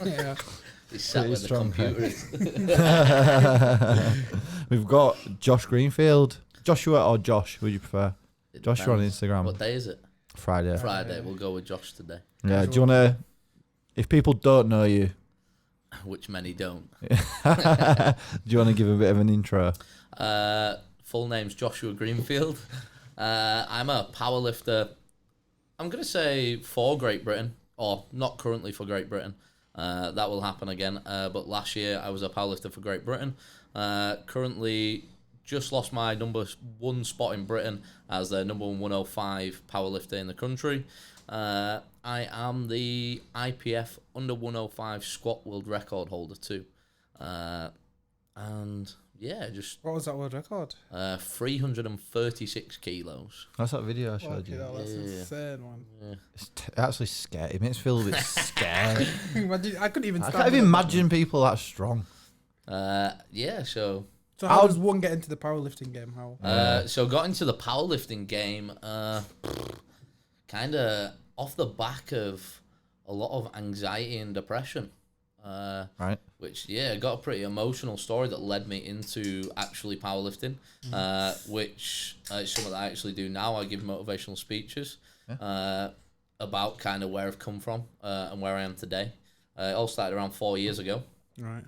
Yeah. He's sat Pretty with the strong, computer. We've got Josh Greenfield. Joshua or Josh, would you prefer? It Joshua on depends. Instagram. What day is it? Friday. Friday. We'll go with Josh today. Yeah, do you want to, if people don't know you, Which many don't. do you want to give a bit of an intro? Full name's Joshua Greenfield. I'm a powerlifter. I'm going to say for Great Britain, or not currently for Great Britain. That will happen again. But last year I was a powerlifter for Great Britain. Currently just lost my number one spot in Britain as the number 105 powerlifter in the country. I am the IPF under 105 squat world record holder too. And yeah, just... What was that world record? 336 kilos. That's that video I showed you. That's insane, man. Yeah. It's actually scary. It makes me feel a bit scared. I couldn't even I start. can't even imagine people that strong. Yeah, so how does one get into the powerlifting game? How? So got into the powerlifting game kind of off the back of a lot of anxiety and depression. Right. Which, got a pretty emotional story that led me into actually powerlifting, which is something that I actually do now. I give motivational speeches about kind of where I've come from and where I am today. It all started around 4 years ago. Right.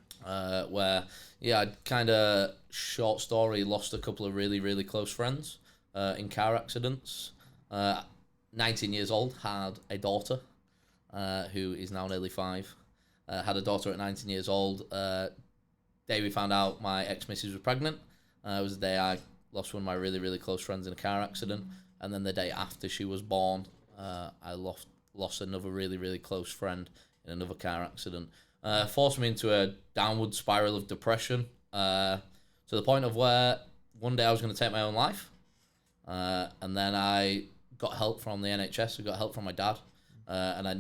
Where, I kind of, short story, lost a couple of really, really close friends in car accidents. 19 years old, had a daughter who is now nearly 5. Had a daughter at 19 years old. Day we found out my ex-missus was pregnant. It was the day I lost one of my really, really close friends in a car accident. And then the day after she was born, I lost another really, really close friend in another car accident. Forced me into a downward spiral of depression to the point of where one day I was going to take my own life. And then I got help from the NHS. I got help from my dad. And I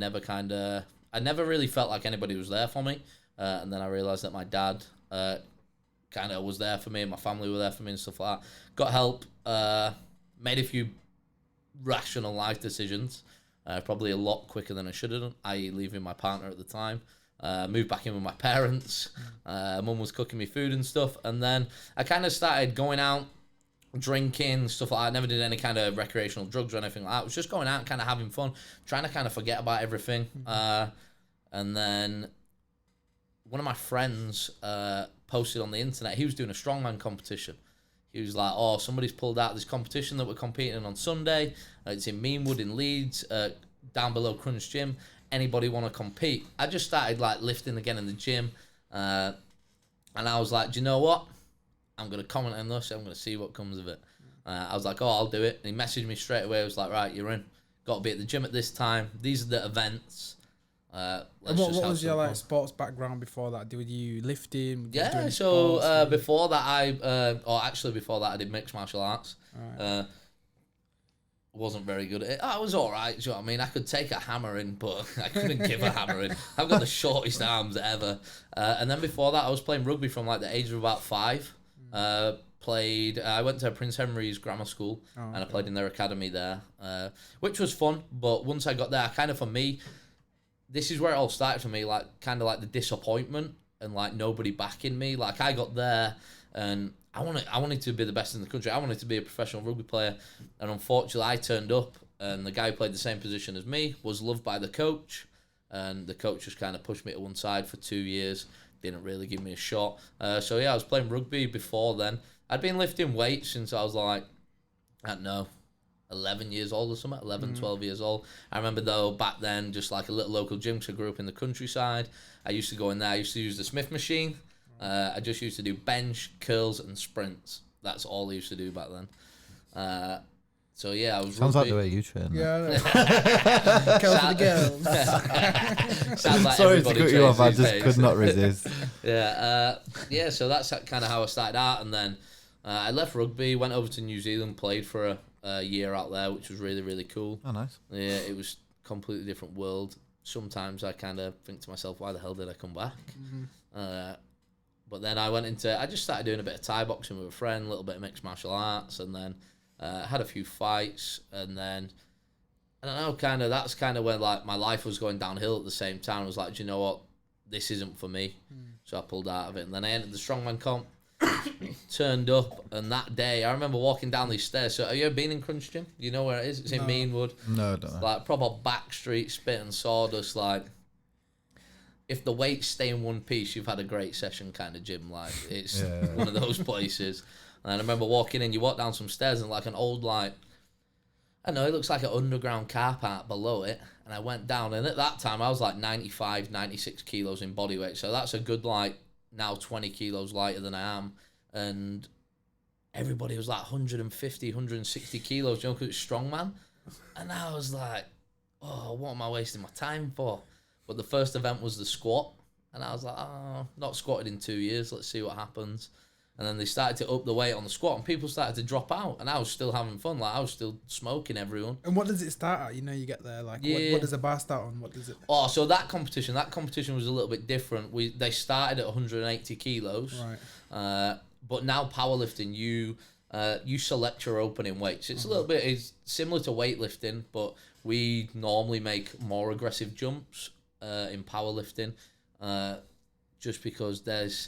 never really felt like anybody was there for me. And then I realised that my dad kind of was there for me and my family were there for me and stuff like that. Got help, made a few rational life decisions, probably a lot quicker than I should have done, i.e. leaving my partner at the time. Moved back in with my parents. Mum was cooking me food and stuff. And then I kind of started going out, drinking, stuff like that. I never did any kind of recreational drugs or anything like that. I was just going out and kind of having fun, trying to kind of forget about everything. And then one of my friends posted on the internet, he was doing a strongman competition. He was like, oh, somebody's pulled out this competition that we're competing in on Sunday. It's in Meanwood in Leeds, down below Crunch Gym. Anybody want to compete? I just started like lifting again in the gym. And I was like, do you know what? I'm going to comment on this. I'm going to see what comes of it. I was like, oh, I'll do it. And he messaged me straight away. I was like, right, you're in. Got to be at the gym at this time. These are the events. What was your like sports background before that? Were you lifting? Before that, I did mixed martial arts. Right. Wasn't very good at it. I was all right. Do you know what I mean? I could take a hammer in, but I couldn't give a hammer in. I've got the shortest arms ever. And then before that, I was playing rugby from like the age of about 5. I went to Prince Henry's Grammar School and I played in their academy there, which was fun. But once I got there, for me, this is where it all started for me, like kind of like the disappointment and like nobody backing me. Like I got there and I wanted to be the best in the country. I wanted to be a professional rugby player, and unfortunately I turned up and the guy who played the same position as me was loved by the coach, and the coach just kind of pushed me to one side for 2 years. Didn't really give me a shot. I was playing rugby before then. I'd been lifting weights since I was like, I don't know, 11 years old or something, 12 years old. I remember though, back then, just like a little local gym, because I grew up in the countryside. I used to go in there, I used to use the Smith machine. I just used to do bench, curls, and sprints. That's all I used to do back then. I was Sounds like the way you train. Yeah, curls for the girls. Sounds like sorry to cut you off, I just could not resist. So that's kind of how I started out, and then I left rugby, went over to New Zealand, played for a year out there, which was really, really cool. Oh, nice. Yeah, it was a completely different world. Sometimes I kind of think to myself, why the hell did I come back? But then I just started doing a bit of Thai boxing with a friend, a little bit of mixed martial arts, and then had a few fights, and then, I don't know, that's kind of when like my life was going downhill at the same time. I was like, do you know what? this isn't for me. So I pulled out of it. And then I entered the strongman comp, turned up, and that day, I remember walking down these stairs. So have you ever been in Crunch Gym? You know where it is? It's in Meanwood. No, I don't know. Like, proper back street, spit and sawdust, like... If the weights stay in one piece, you've had a great session kind of gym. Like, it's one of those places. And I remember walking in, you walk down some stairs and like an old, like, I don't know, it looks like an underground car park below it. And I went down, and at that time, I was like 95, 96 kilos in body weight. So that's a good, like, now 20 kilos lighter than I am. And everybody was like 150, 160 kilos, you know, because it's strongman. And I was like, oh, what am I wasting my time for? But the first event was the squat, and I was like, oh, not squatted in 2 years, let's see what happens. And then they started to up the weight on the squat, and people started to drop out, and I was still having fun, like I was still smoking everyone. And what does it start at? You know, you get there, like, what does the bar start on? What does it... Oh, so that competition was a little bit different. They started at 180 kilos, right? But now powerlifting, you select your opening weights. It's a little bit, it's similar to weightlifting, but we normally make more aggressive jumps in powerlifting, just because there's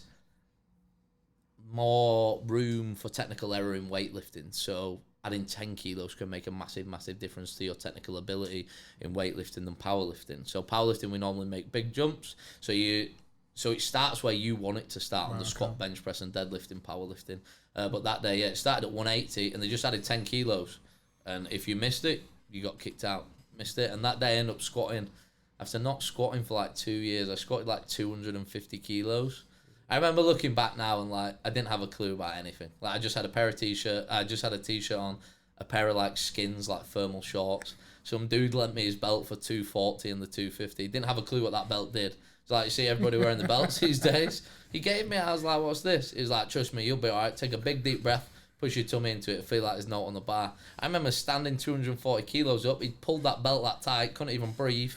more room for technical error in weightlifting. So adding 10 kilos can make a massive difference to your technical ability in weightlifting than powerlifting. So powerlifting, we normally make big jumps. So it starts where you want it to start on the squat, bench press, and deadlift in powerlifting. But that day, it started at 180, and they just added 10 kilos. And if you missed it, you got kicked out. Missed it, and that day I ended up squatting. After not squatting for like 2 years, I squatted like 250 kilos. I remember looking back now and like I didn't have a clue about anything. Like I just had a pair of t-shirt. I just had a t-shirt on, a pair of like skins, like thermal shorts. Some dude lent me his belt for 240 and the 250. Didn't have a clue what that belt did. It's like you see everybody wearing the belts these days. He gave me. I was like, "What's this?" He's like, "Trust me, you'll be alright. Take a big deep breath. Push your tummy into it. Feel like there's no on the bar." I remember standing 240 kilos up. He pulled that belt that tight. Couldn't even breathe.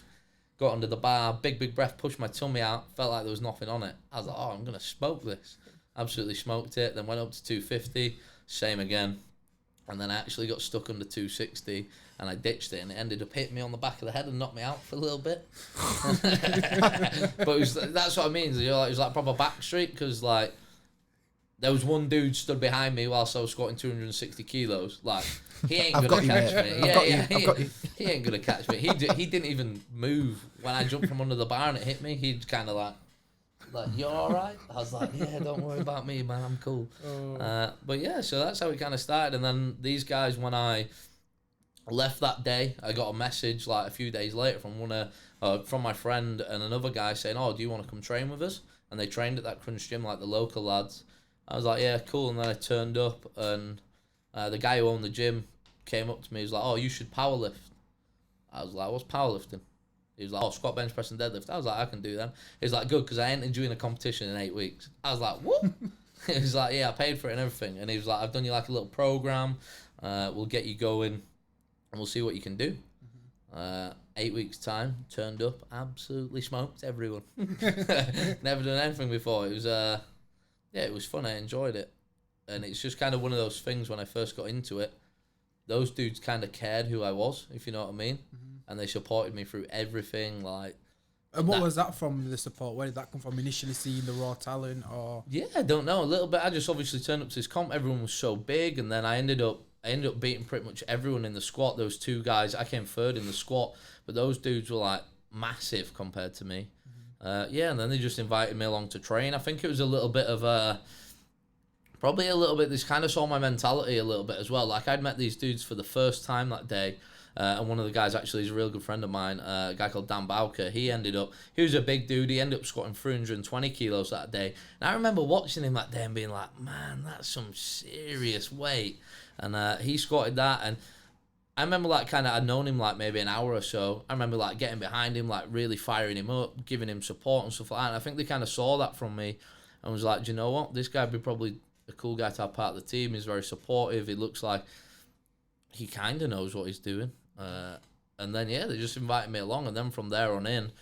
Got under the bar, big breath, pushed my tummy out, felt like there was nothing on it. I was like, oh, I'm going to smoke this. Absolutely smoked it, then went up to 250, same again. And then I actually got stuck under 260, and I ditched it, and it ended up hitting me on the back of the head and knocked me out for a little bit. But that's what I mean, it was like proper backstreet, because like, there was one dude stood behind me whilst I was squatting 260 kilos. Like, he ain't gonna catch me. He ain't gonna catch me. He didn't even move when I jumped from under the bar and it hit me. He'd kind of like, you all right? I was like, yeah, don't worry about me, man. I'm cool. But yeah, so that's how we kind of started. And then these guys, when I left that day, I got a message like a few days later from my friend and another guy saying, oh, do you want to come train with us? And they trained at that Crunch Gym, like the local lads. I was like, yeah, cool. And then I turned up, and the guy who owned the gym came up to me. He was like, oh, you should powerlift. I was like, what's powerlifting? He was like, oh, squat, bench press, and deadlift. I was like, I can do them. He was like, good, because I entered you in a competition in 8 weeks. I was like, what? He was like, yeah, I paid for it and everything. And he was like, I've done you like a little program. We'll get you going, and we'll see what you can do. 8 weeks time, turned up, absolutely smoked everyone. Never done anything before. It was it was fun. I enjoyed it, and it's just kind of one of those things. When I first got into it, those dudes kind of cared who I was, if you know what I mean, and they supported me through everything. Like, and what was that from, the support? Where did that come from? Initially seeing the raw talent, or yeah, I don't know, a little bit. I just obviously turned up to this comp. Everyone was so big, and then I ended up beating pretty much everyone in the squat. Those two guys, I came third in the squat, but those dudes were like massive compared to me. And then they just invited me along to train. I think it was a little bit of this kind of saw my mentality a little bit as well. Like, I'd met these dudes for the first time that day, and one of the guys actually is a real good friend of mine, a guy called Dan Bowker. He was a big dude. He ended up squatting 320 kilos that day. And I remember watching him that day and being like, man, that's some serious weight. And he squatted that, and I remember like kind of I'd known him like maybe an hour or so. I remember like getting behind him, like really firing him up, giving him support and stuff like that. And I think they kind of saw that from me and was like, do you know what? This guy would be probably a cool guy to have part of the team. He's very supportive. He looks like he kind of knows what he's doing. And then, yeah, they just invited me along. And then from there on in,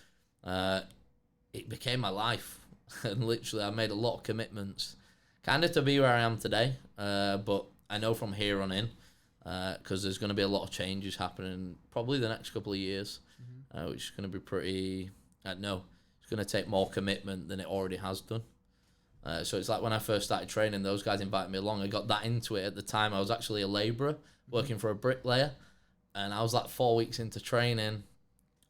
it became my life. And literally I made a lot of commitments kind of to be where I am today. But I know from here on in, because there's going to be a lot of changes happening probably the next couple of years, which is going to be pretty, it's it's going to take more commitment than it already has done. So it's like when I first started training, those guys invited me along. I got that into it at the time. I was actually a labourer working for a bricklayer, and I was like 4 weeks into training.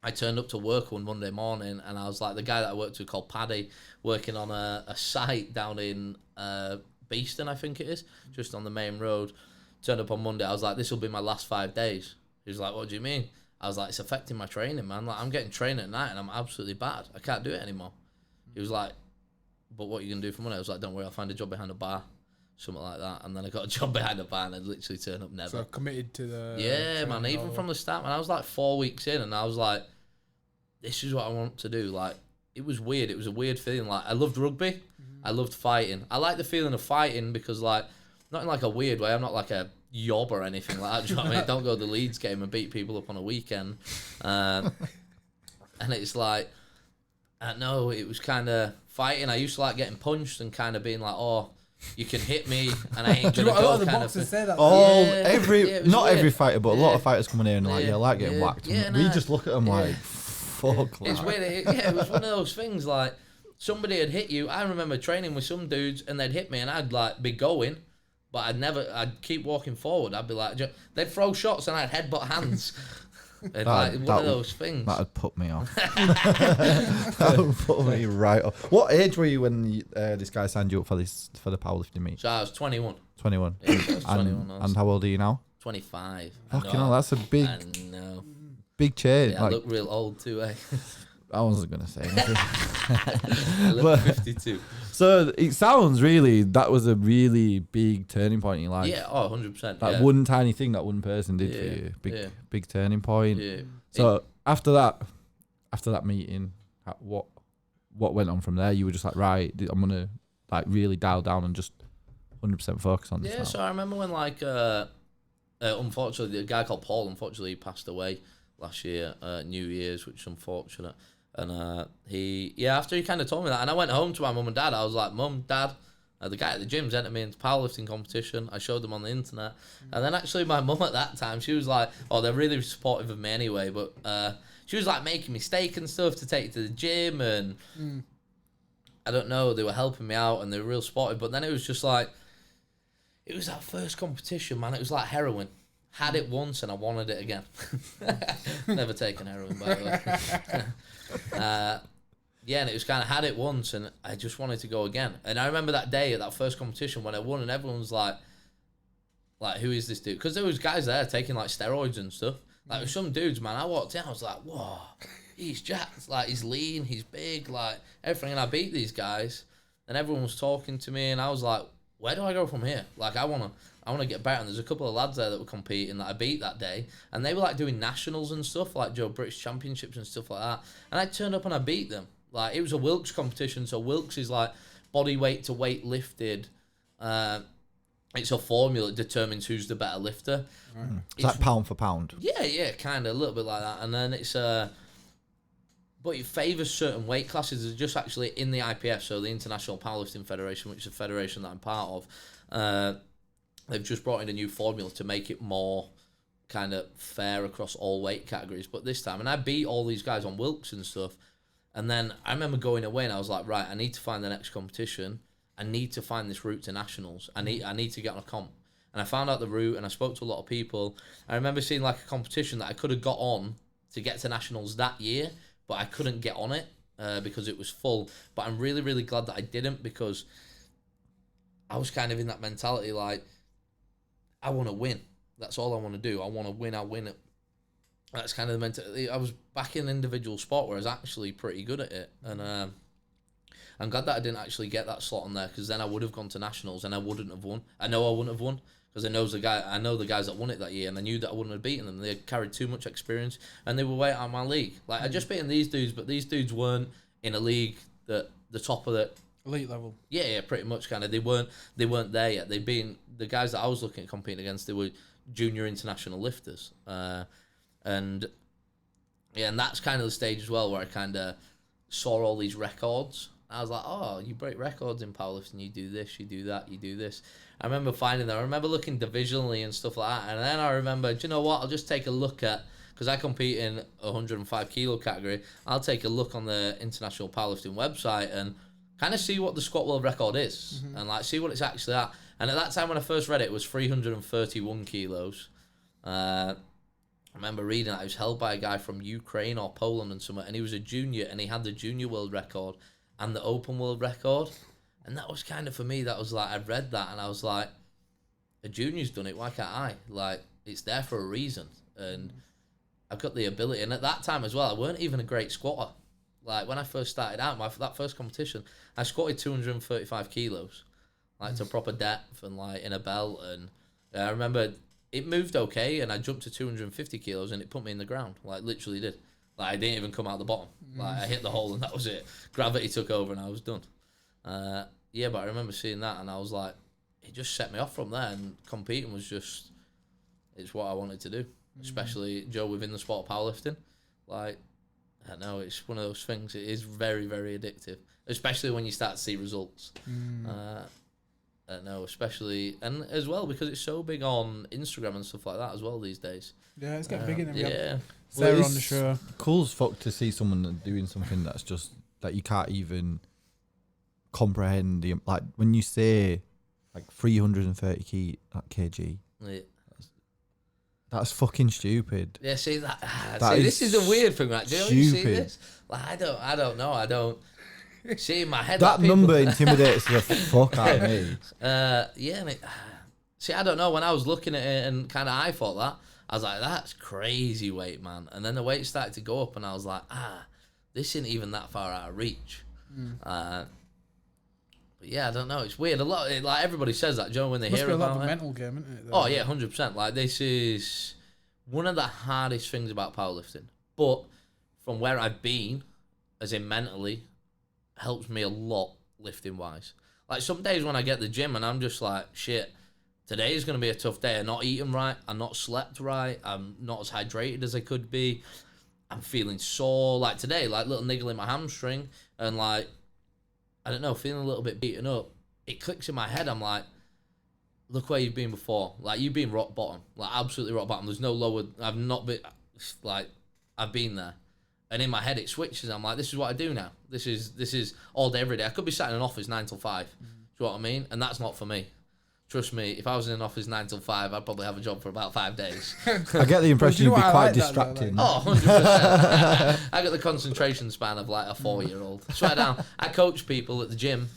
I turned up to work one Monday morning, and I was like, the guy that I worked with called Paddy, working on a site down in Beeston, I think it is, just on the main road. Turned up on Monday. I was like, this will be my last 5 days. He was like, what do you mean? I was like, it's affecting my training, man. Like, I'm getting trained at night, and I'm absolutely bad. I can't do it anymore. He was like, but what are you going to do for money? I was like, don't worry, I'll find a job behind a bar. Something like that. And then I got a job behind a bar, and I literally turned up never. So committed to the... Yeah, man. Even from the start, man. I was like 4 weeks in, and I was like, this is what I want to do. Like, it was weird. It was a weird feeling. Like, I loved rugby. I loved fighting. I like the feeling of fighting because, like, not in like a weird way. I'm not like a yob or anything like that. Do you know what I mean? Don't go to the Leeds game and beat people up on a weekend. And it's like, I know it was kind of fighting. I used to like getting punched and kind of being like, oh, you can hit me and I ain't gonna a go. lot of the kind boxers of say that. Not weird. every fighter, but a lot of fighters coming in and like, I like getting whacked. Yeah, We just look at them like, fuck. It's weird. It was one of those things like somebody had hit you. I remember training with some dudes and they'd hit me and I'd like be going, but I'd keep walking forward. I'd be like, they'd throw shots and I'd headbutt hands. And like one of those things. That'd put me off. That would put me right off. What age were you when this guy signed you up for the powerlifting meet? So I was 21. 21. Yeah, so I was 21. And how old are you now? 25. Fucking hell, that's a big, big change. Yeah, I look real old too, eh? I wasn't gonna say anything. I look 52. So it sounds really that was a really big turning point in your life. Yeah, 100%. That one tiny thing that one person did for you, big turning point. Yeah. So after that meeting, what went on from there? You were just like, right, I'm gonna like really dial down and just 100% focus on this. Yeah, now. so I remember when like unfortunately a guy called Paul he passed away last year, New Year's, which is unfortunate. And after he kind of told me that, and I went home to my mum and dad, I was like, Mum, Dad, the guy at the gym's entered me into powerlifting competition. I showed them on the internet. And then actually my mum at that time, she was like, oh, they're really supportive of me anyway, but she was like making me steak and stuff to take to the gym, and I don't know, they were helping me out and they were real supportive. But then it was just like, it was that first competition, man. It was like heroin. Had it once and I wanted it again. Never taken heroin, by the way. And it was kind of had it once and I just wanted to go again. And I remember that day at that first competition when I won and everyone was like, who is this dude? Because there was guys there taking like steroids and stuff. Like with some dudes, man, I walked in, I was like, whoa, he's jacked. Like he's lean, he's big, like everything. And I beat these guys and everyone was talking to me and I was like, where do I go from here? Like I want to get better. And there's a couple of lads there that were competing that I beat that day. And they were like doing nationals and stuff, like British Championships and stuff like that. And I turned up and I beat them. Like it was a Wilks competition. So Wilks is like body weight to weight lifted. It's a formula that determines who's the better lifter. It's like pound for pound. Yeah, kind of a little bit like that. And then it's but it favours certain weight classes. It's just actually in the IPF, so the International Powerlifting Federation, which is a federation that I'm part of. They've just brought in a new formula to make it more kind of fair across all weight categories. But this time, and I beat all these guys on Wilks and stuff. And then I remember going away and I was like, right, I need to find the next competition. I need to find this route to nationals. I need to get on a comp. And I found out the route and I spoke to a lot of people. I remember seeing like a competition that I could have got on to get to nationals that year, but I couldn't get on it because it was full. But I'm really, really glad that I didn't, because I was kind of in that mentality like, I want to win. That's all I want to do. I want to win. I win it. That's kind of the mentality. I was back in individual sport where I was actually pretty good at it. And I'm glad that I didn't actually get that slot on there, because then I would have gone to nationals and I wouldn't have won. I know I wouldn't have won because I know the guys that won it that year, and I knew that I wouldn't have beaten them. They carried too much experience and they were way out of my league. Like I just beaten these dudes, but these dudes weren't in a league that the top of the elite level. Yeah, pretty much kind of. They weren't there yet. They'd been the guys that I was looking at competing against. They were junior international lifters, and that's kind of the stage as well where I kind of saw all these records. I was like, oh, you break records in powerlifting. You do this, you do that, you do this. I remember finding them. I remember looking divisionally and stuff like that. And then I remember, do you know what? I'll just take a look at because I compete in 105 kilo category. I'll take a look on the International Powerlifting website and kind of see what the squat world record is, and like see what it's actually at. And at that time when I first read it, it was 331 kilos. I remember reading that it was held by a guy from Ukraine or Poland and somewhere, and he was a junior, and he had the junior world record and the open world record. And that was kind of, for me, that was like, I read that and I was like, a junior's done it, why can't I? Like, it's there for a reason. And I've got the ability. And at that time as well, I weren't even a great squatter. Like, when I first started out, that first competition, I squatted 235 kilos, like to proper depth and like in a belt. And I remember it moved okay, and I jumped to 250 kilos and it put me in the ground. Like, literally did. Like, I didn't even come out the bottom. Like, I hit the hole and that was it. Gravity took over and I was done. Yeah, but I remember seeing that and I was like, it just set me off from there, and competing was just, it's what I wanted to do, especially, Joe, within the sport of powerlifting. Like, I don't know, it's one of those things, it is very, very addictive, especially when you start to see results. I don't know, especially, and as well, because it's so big on Instagram and stuff like that as well these days. Yeah, it's getting big in Yeah. Sarah on the show. Cool as fuck to see someone doing something that's just, that you can't even comprehend. Like, when you say like 330 kg, Yeah. that's fucking stupid. Yeah, see that. That See, this is the weird thing, right? Do you see stupid. this? Like, I don't know. I don't see in my head That people, number intimidates the fuck out of me. Yeah, and see, I don't know. When I was looking at it and kind of I thought that, I was like, that's crazy weight, man. And then the weight started to go up, and I was like, this isn't even that far out of reach. But yeah, I don't know. It's weird. Like everybody says that, Joe, when they hear Must be a lot about of a it. mental game, isn't it? Oh yeah, 100%. Like, this is one of the hardest things about powerlifting. But from where I've been, as in mentally, helps me a lot lifting wise. Like, some days when I get to the gym and I'm just like, shit, today is going to be a tough day. I'm not eating right. I'm not slept right. I'm not as hydrated as I could be. I'm feeling sore. Like today, like little niggle in my hamstring, and like, I don't know, feeling a little bit beaten up. It clicks in my head. I'm like, look where you've been before. Like, you've been rock bottom. Like, absolutely rock bottom. There's no lower. I've not been, like, I've been there. And in my head, it switches. I'm like, this is what I do now. This is all day, every day. I could be sat in an office 9 till 5. Do you know what I mean? And that's not for me. Trust me, if I was in an office 9 till 5, I'd probably have a job for about 5 days. I get the impression you'd be quite like distracting. Oh, 100%. I got the concentration span of like a 4-year-old. Swear down. I coach people at the gym,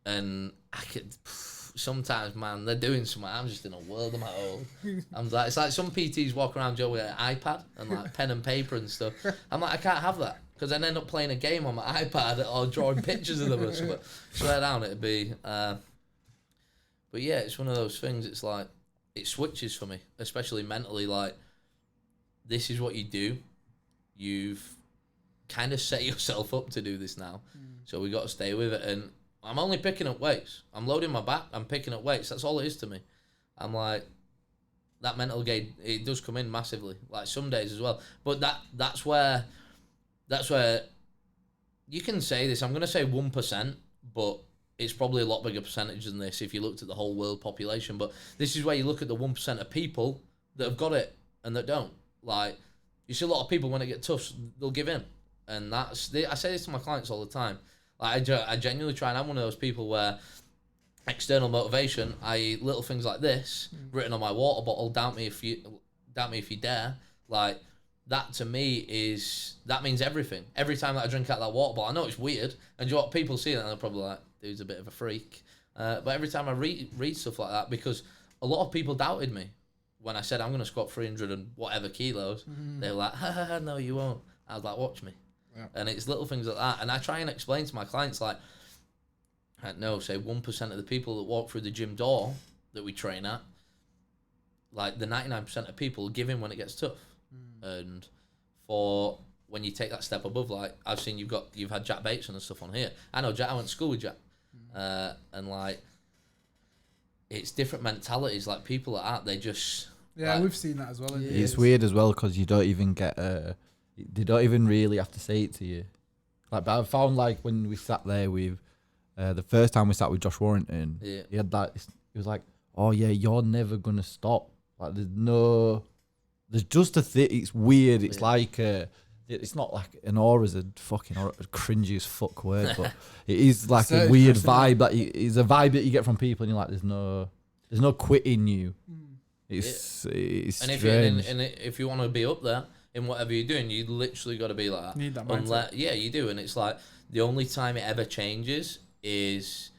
and I could sometimes, man, they're doing something. I'm just in a world of my own. I'm like, it's like some PTs walk around, Joe, with an iPad and like pen and paper and stuff. I'm like, I can't have that, because then I end up playing a game on my iPad or drawing pictures of them or something. Swear down, it'd be. But yeah, it's one of those things. It's like, it switches for me, especially mentally. Like, this is what you do. You've kind of set yourself up to do this now. So we got to stay with it. And I'm only picking up weights. I'm loading my back. I'm picking up weights. That's all it is to me. I'm like, that mental game, it does come in massively. Like, some days as well. But that's where you can say this. I'm going to say 1%, but it's probably a lot bigger percentage than this if you looked at the whole world population. But this is where you look at the 1% of people that have got it and that don't. Like, you see a lot of people, when it gets tough, they'll give in. And I say this to my clients all the time. Like, I genuinely try, and I'm one of those people where external motivation, i.e. little things like this, written on my water bottle, doubt me if you dare. Like, that to me that means everything. Every time that I drink out that water bottle, I know it's weird, and you know what, people see that and they're probably like, dude's a bit of a freak. But every time I read stuff like that, because a lot of people doubted me when I said I'm going to squat 300 and whatever kilos, they were like, ha, no, you won't. I was like, watch me. Yeah. And it's little things like that. And I try and explain to my clients, like, I don't know, say 1% of the people that walk through the gym door that we train at, like, the 99% of people give in when it gets tough. And for when you take that step above, like, I've seen you've had Jack Bateson and stuff on here. I know Jack, I went to school with Jack. And like, it's different mentalities. Like, people like that, they just, yeah, like, we've seen that as well. It's weird as well, because you don't even get they don't even really have to say it to you. Like, but I found, like, when we sat there with the first time we sat with Josh Warrington, he had that. He was like, "Oh yeah, you're never gonna stop. Like, there's no there's just a thing. It's weird. It's like it's not like an aura's a fucking cringy as fuck word, but it is like a weird vibe. That it's a vibe that you get from people, and you're like, there's no quitting you. It's and strange. if you want to be up there in whatever you're doing, you literally got to be like that. Need that mindset. Yeah, you do, and it's like the only time it ever changes is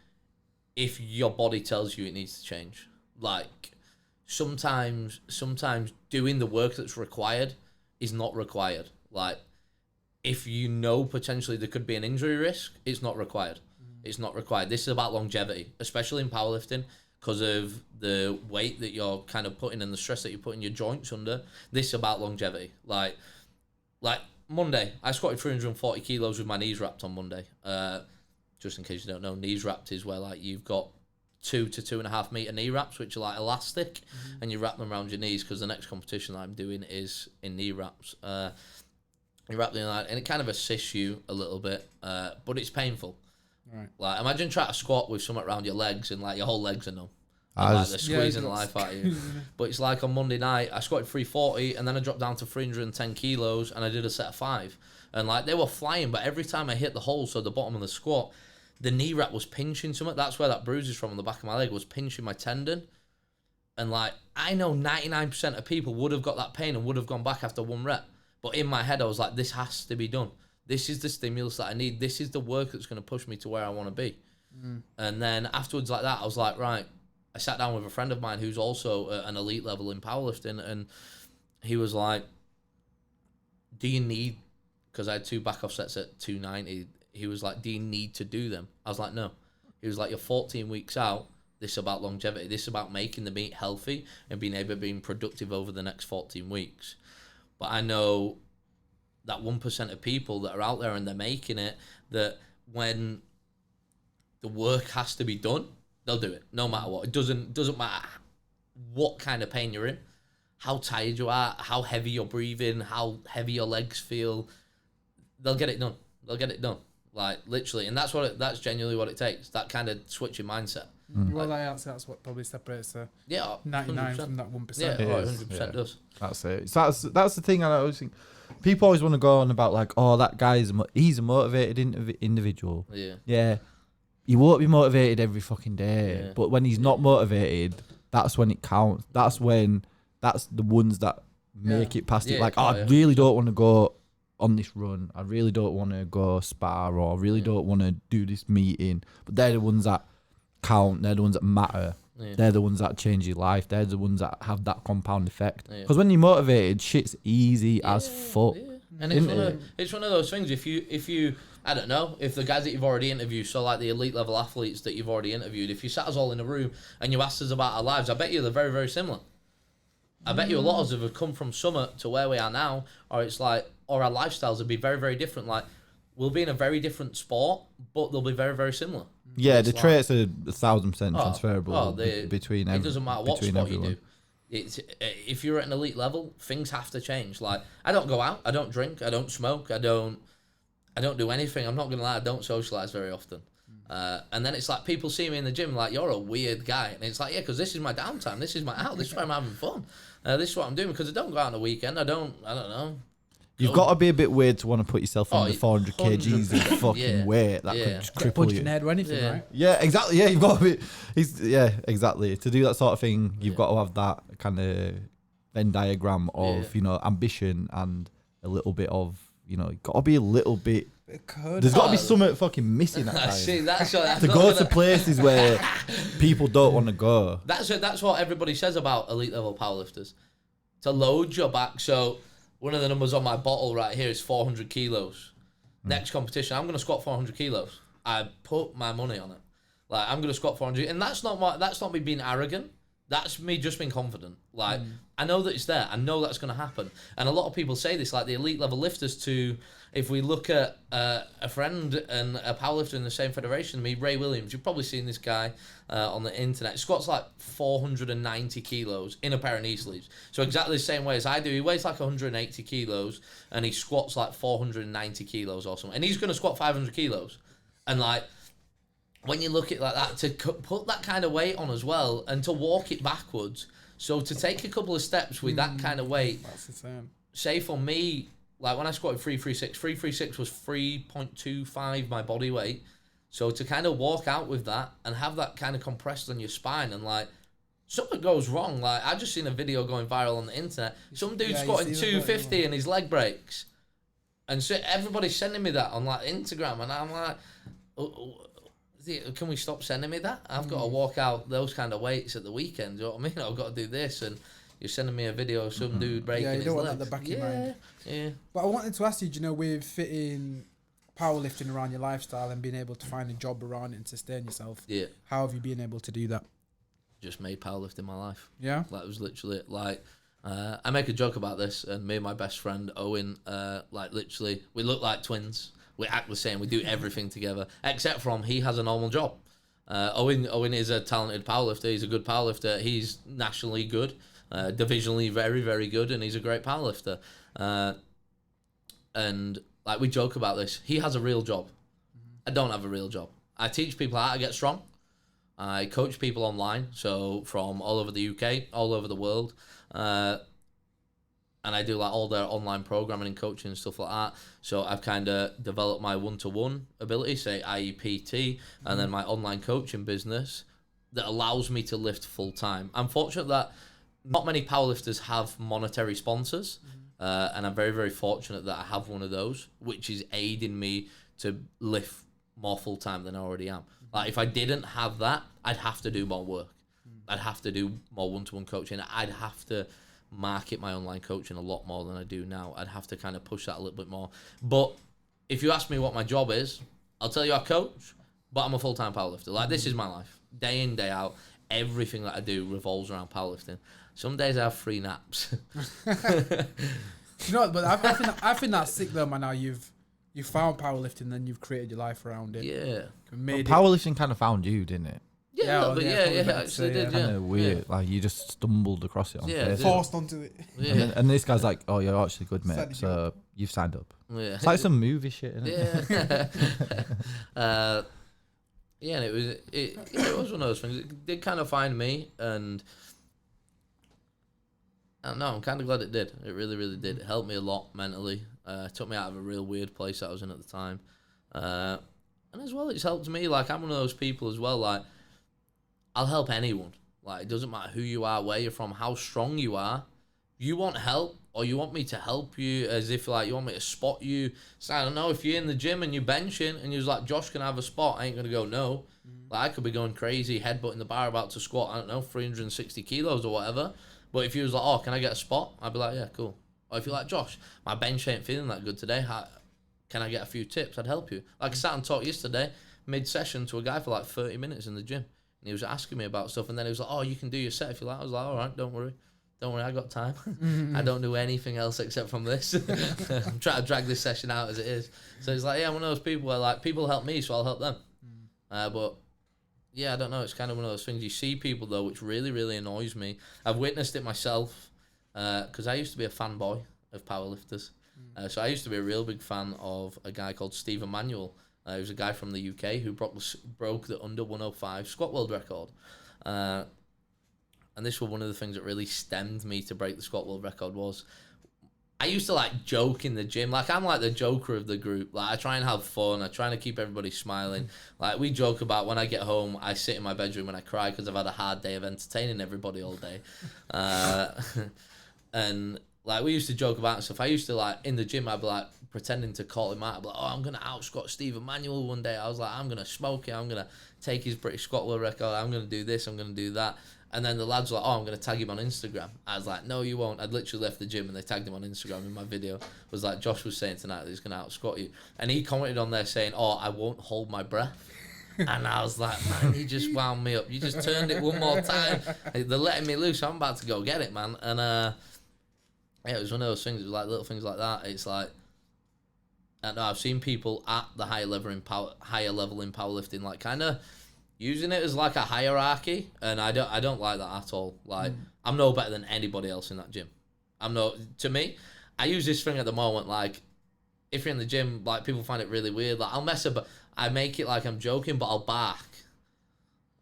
if your body tells you it needs to change. Like sometimes doing the work that's required is not required. Like if you know potentially there could be an injury risk, it's not required. It's not required. This is about longevity, especially in powerlifting, because of the weight that you're kind of putting and the stress that you're putting your joints under. This is about longevity. Like Monday, I squatted 340 kilos with my knees wrapped on Monday. Just in case you don't know, knees wrapped is where like you've got 2 to 2.5 meter knee wraps, which are like elastic, and you wrap them around your knees because the next competition that I'm doing is in knee wraps. You wrap them like, and it kind of assists you a little bit, but it's painful. Right. Like imagine trying to squat with something around your legs and like your whole legs are numb. And, like they're squeezing the life out of you. But it's like on Monday night, I squatted 340 and then I dropped down to 310 kilos and I did a set of 5. And like they were flying, but every time I hit the hole, so the bottom of the squat, the knee wrap was pinching something. That's where that bruise is from on the back of my leg, was pinching my tendon. And like, I know 99% of people would have got that pain and would have gone back after 1 rep. But in my head, I was like, this has to be done. This is the stimulus that I need. This is the work that's going to push me to where I want to be. And then afterwards like that, I was like, right. I sat down with a friend of mine who's also an elite level in powerlifting, and he was like, do you need, because I had 2 back off sets at 290, he was like, do you need to do them? I was like, no. He was like, you're 14 weeks out. This is about longevity. This is about making the meat healthy and being able to be productive over the next 14 weeks. But I know that 1% of people that are out there and they're making it, that when the work has to be done, they'll do it no matter what. It doesn't matter what kind of pain you're in, how tired you are, how heavy you're breathing, how heavy your legs feel. They'll get it done. They'll get it done. Like literally, and that's genuinely what it takes. That kind of switching mindset. Well, that's what probably separates the 99 from that 1%. Yeah, 100% does. That's it. So that's the thing. I always think people always want to go on about like, oh, that guy's he's a motivated individual. Yeah. He won't be motivated every fucking day, but when he's not motivated, that's when it counts. That's the ones that make it past it. Like, I really don't want to go on this run. I really don't want to go spar, or I really don't want to do this meeting. But they're the ones that count. They're the ones that matter. They're the ones that change your life. They're the ones that have that compound effect. Because when you're motivated, shit's easy as fuck. And it's one of those things. If you I don't know, if the guys that you've already interviewed, so like the elite level athletes that you've already interviewed, if you sat us all in a room and you asked us about our lives, I bet you they're very, very similar. I bet you a lot of us have come from Summit to where we are now, or it's like, or our lifestyles would be very, very different. Like, we'll be in a very different sport, but they'll be very, very similar. Yeah, the traits are 1,000% transferable between everyone. It doesn't matter what sport you do. If you're at an elite level, things have to change. Like, I don't go out, I don't drink, I don't smoke, I don't do anything. I'm not gonna lie, I don't socialize very often. And then it's like people see me in the gym like, you're a weird guy, and it's like, yeah, because this is my downtime, this is my out, this is where I'm having fun, this is what I'm doing, because I don't go out on the weekend. I don't know. You've got to be a bit weird to want to put yourself under 400 kgs of fucking weight. That could just cripple you. Head or anything, right? Yeah, exactly. Yeah, you've got to be. Exactly. To do that sort of thing, you've got to have that kind of Venn diagram of ambition and a little bit of got to be a little bit. There's got to be something fucking missing at times. See, that's what to go to places where people don't want to go. That's what everybody says about elite level powerlifters. To load your back. So one of the numbers on my bottle right here is 400 kilos. Next competition, I'm going to squat 400 kilos. I put my money on it. Like, I'm going to squat 400. And that's not me being arrogant. That's me just being confident. Like, I know that it's there. I know that's going to happen. And a lot of people say this, like the elite level lifters to, if we look at a friend and a powerlifter in the same federation, me, Ray Williams, you've probably seen this guy on the internet. He squats like 490 kilos in a pair of knee sleeves. So exactly the same way as I do. He weighs like 180 kilos and he squats like 490 kilos or something. And he's going to squat 500 kilos. And like, when you look at it like that, to put that kind of weight on as well and to walk it backwards So to take a couple of steps with that kind of weight, that's the same. Say for me, like when I squatted 336 was 3.25 my body weight. So to kind of walk out with that and have that kind of compressed on your spine and like, something goes wrong. Like I just seen a video going viral on the internet. Some dude squatting 250 and his leg breaks. And so everybody's sending me that on like Instagram, and I'm like, can we stop sending me that? I've got to walk out those kind of weights at the weekend. You know what I mean? I've got to do this, and you're sending me a video of some dude breaking his legs. Yeah, you don't want that at the back of your mind. Yeah. But I wanted to ask you, do you know, with fitting powerlifting around your lifestyle and being able to find a job around it and sustain yourself, how have you been able to do that? Just made powerlifting my life. Yeah? That was literally it. Like, I make a joke about this, and me and my best friend Owen, like literally, we look like twins. We act the same. We do everything together, except from he has a normal job. Owen is a talented powerlifter. He's a good powerlifter. He's nationally good, divisionally very, very good, and he's a great powerlifter. And like we joke about this, he has a real job. I don't have a real job. I teach people how to get strong. I coach people online, so from all over the UK, all over the world. And I do like all their online programming and coaching and stuff like that. So I've kind of developed my one-to-one ability, say IEPT, and then my online coaching business that allows me to lift full-time. I'm fortunate that not many powerlifters have monetary sponsors, and I'm very, very fortunate that I have one of those, which is aiding me to lift more full-time than I already am. Like if I didn't have that, I'd have to do more work. I'd have to do more one-to-one coaching. I'd have to market my online coaching a lot more than I do now. I'd have to kind of push that a little bit more. But if you ask me what my job is, I'll tell you I coach, but I'm a full-time powerlifter. Like this is my life. Day in, day out, everything that I do revolves around powerlifting. Some days I have 3 naps. You know, but I think that's sick though, man. Now you've found powerlifting, then you've created your life around it. Yeah. Powerlifting kind of found you, didn't it? Yeah, actually did. Kind of weird. Like you just stumbled across it on Facebook. Forced onto it. Yeah. And this guy's like, "Oh, you're actually good, mate. So you've signed up." Yeah. It's like some movie shit, isn't it? Yeah. And it was one of those things. It did kind of find me, and I don't know, I'm kind of glad it did. It really, really did. It helped me a lot mentally. It took me out of a real weird place that I was in at the time. And as well, it's helped me. Like, I'm one of those people as well, like, I'll help anyone. Like, it doesn't matter who you are, where you're from, how strong you are. You want help, or you want me to help you, as if, like, you want me to spot you. So, I don't know, if you're in the gym and you're benching, and you're like, Josh, can I have a spot? I ain't going to go, no. Like, I could be going crazy, headbutting the bar, about to squat, I don't know, 360 kilos or whatever. But if you was like, oh, can I get a spot? I'd be like, yeah, cool. Or if you're like, Josh, my bench ain't feeling that good today, can I get a few tips? I'd help you. Like I sat and talked yesterday, mid-session, to a guy for like 30 minutes in the gym. And he was asking me about stuff. And then he was like, oh, you can do your set if you like. I was like, all right, don't worry. Don't worry, I got time. I don't do anything else except from this. I'm trying to drag this session out as it is. So he's like, yeah, I'm one of those people where like people help me, so I'll help them. But yeah, I don't know. It's kind of one of those things. You see people though, which really, really annoys me. I've witnessed it myself because I used to be a fanboy of powerlifters. So I used to be a real big fan of a guy called Steve Emanuel. He was a guy from the UK who broke the under 105 squat world record. And this was one of the things that really stemmed me to break the squat world record. Was I used to like joke in the gym. Like I'm like the joker of the group. Like I try and have fun. I try to keep everybody smiling. Like we joke about when I get home, I sit in my bedroom and I cry because I've had a hard day of entertaining everybody all day. And like we used to joke about stuff. I used to like in the gym, I'd be like pretending to call him out. I'd be like, oh, I'm gonna out squat Steve Emanuel one day. I was like, I'm gonna smoke it. I'm gonna take his British squat world record. I'm gonna do this. I'm gonna do that. And then the lads were like, oh, I'm going to tag him on Instagram. I was like, no, you won't. I'd literally left the gym and they tagged him on Instagram in my video. It was like, Josh was saying tonight that he's going to out-squat you. And he commented on there saying, oh, I won't hold my breath. And I was like, man, you just wound me up. You just turned it one more time. They're letting me loose. I'm about to go get it, man. And yeah, it was one of those things. It was like little things like that. It's like, I don't know, I've seen people at the higher level in powerlifting, like kind of using it as like a hierarchy, and I don't like that at all. Like I'm no better than anybody else in that gym. To me, I use this thing at the moment. Like if you're in the gym, like people find it really weird. Like I'll mess up, I make it like I'm joking, but I'll bark.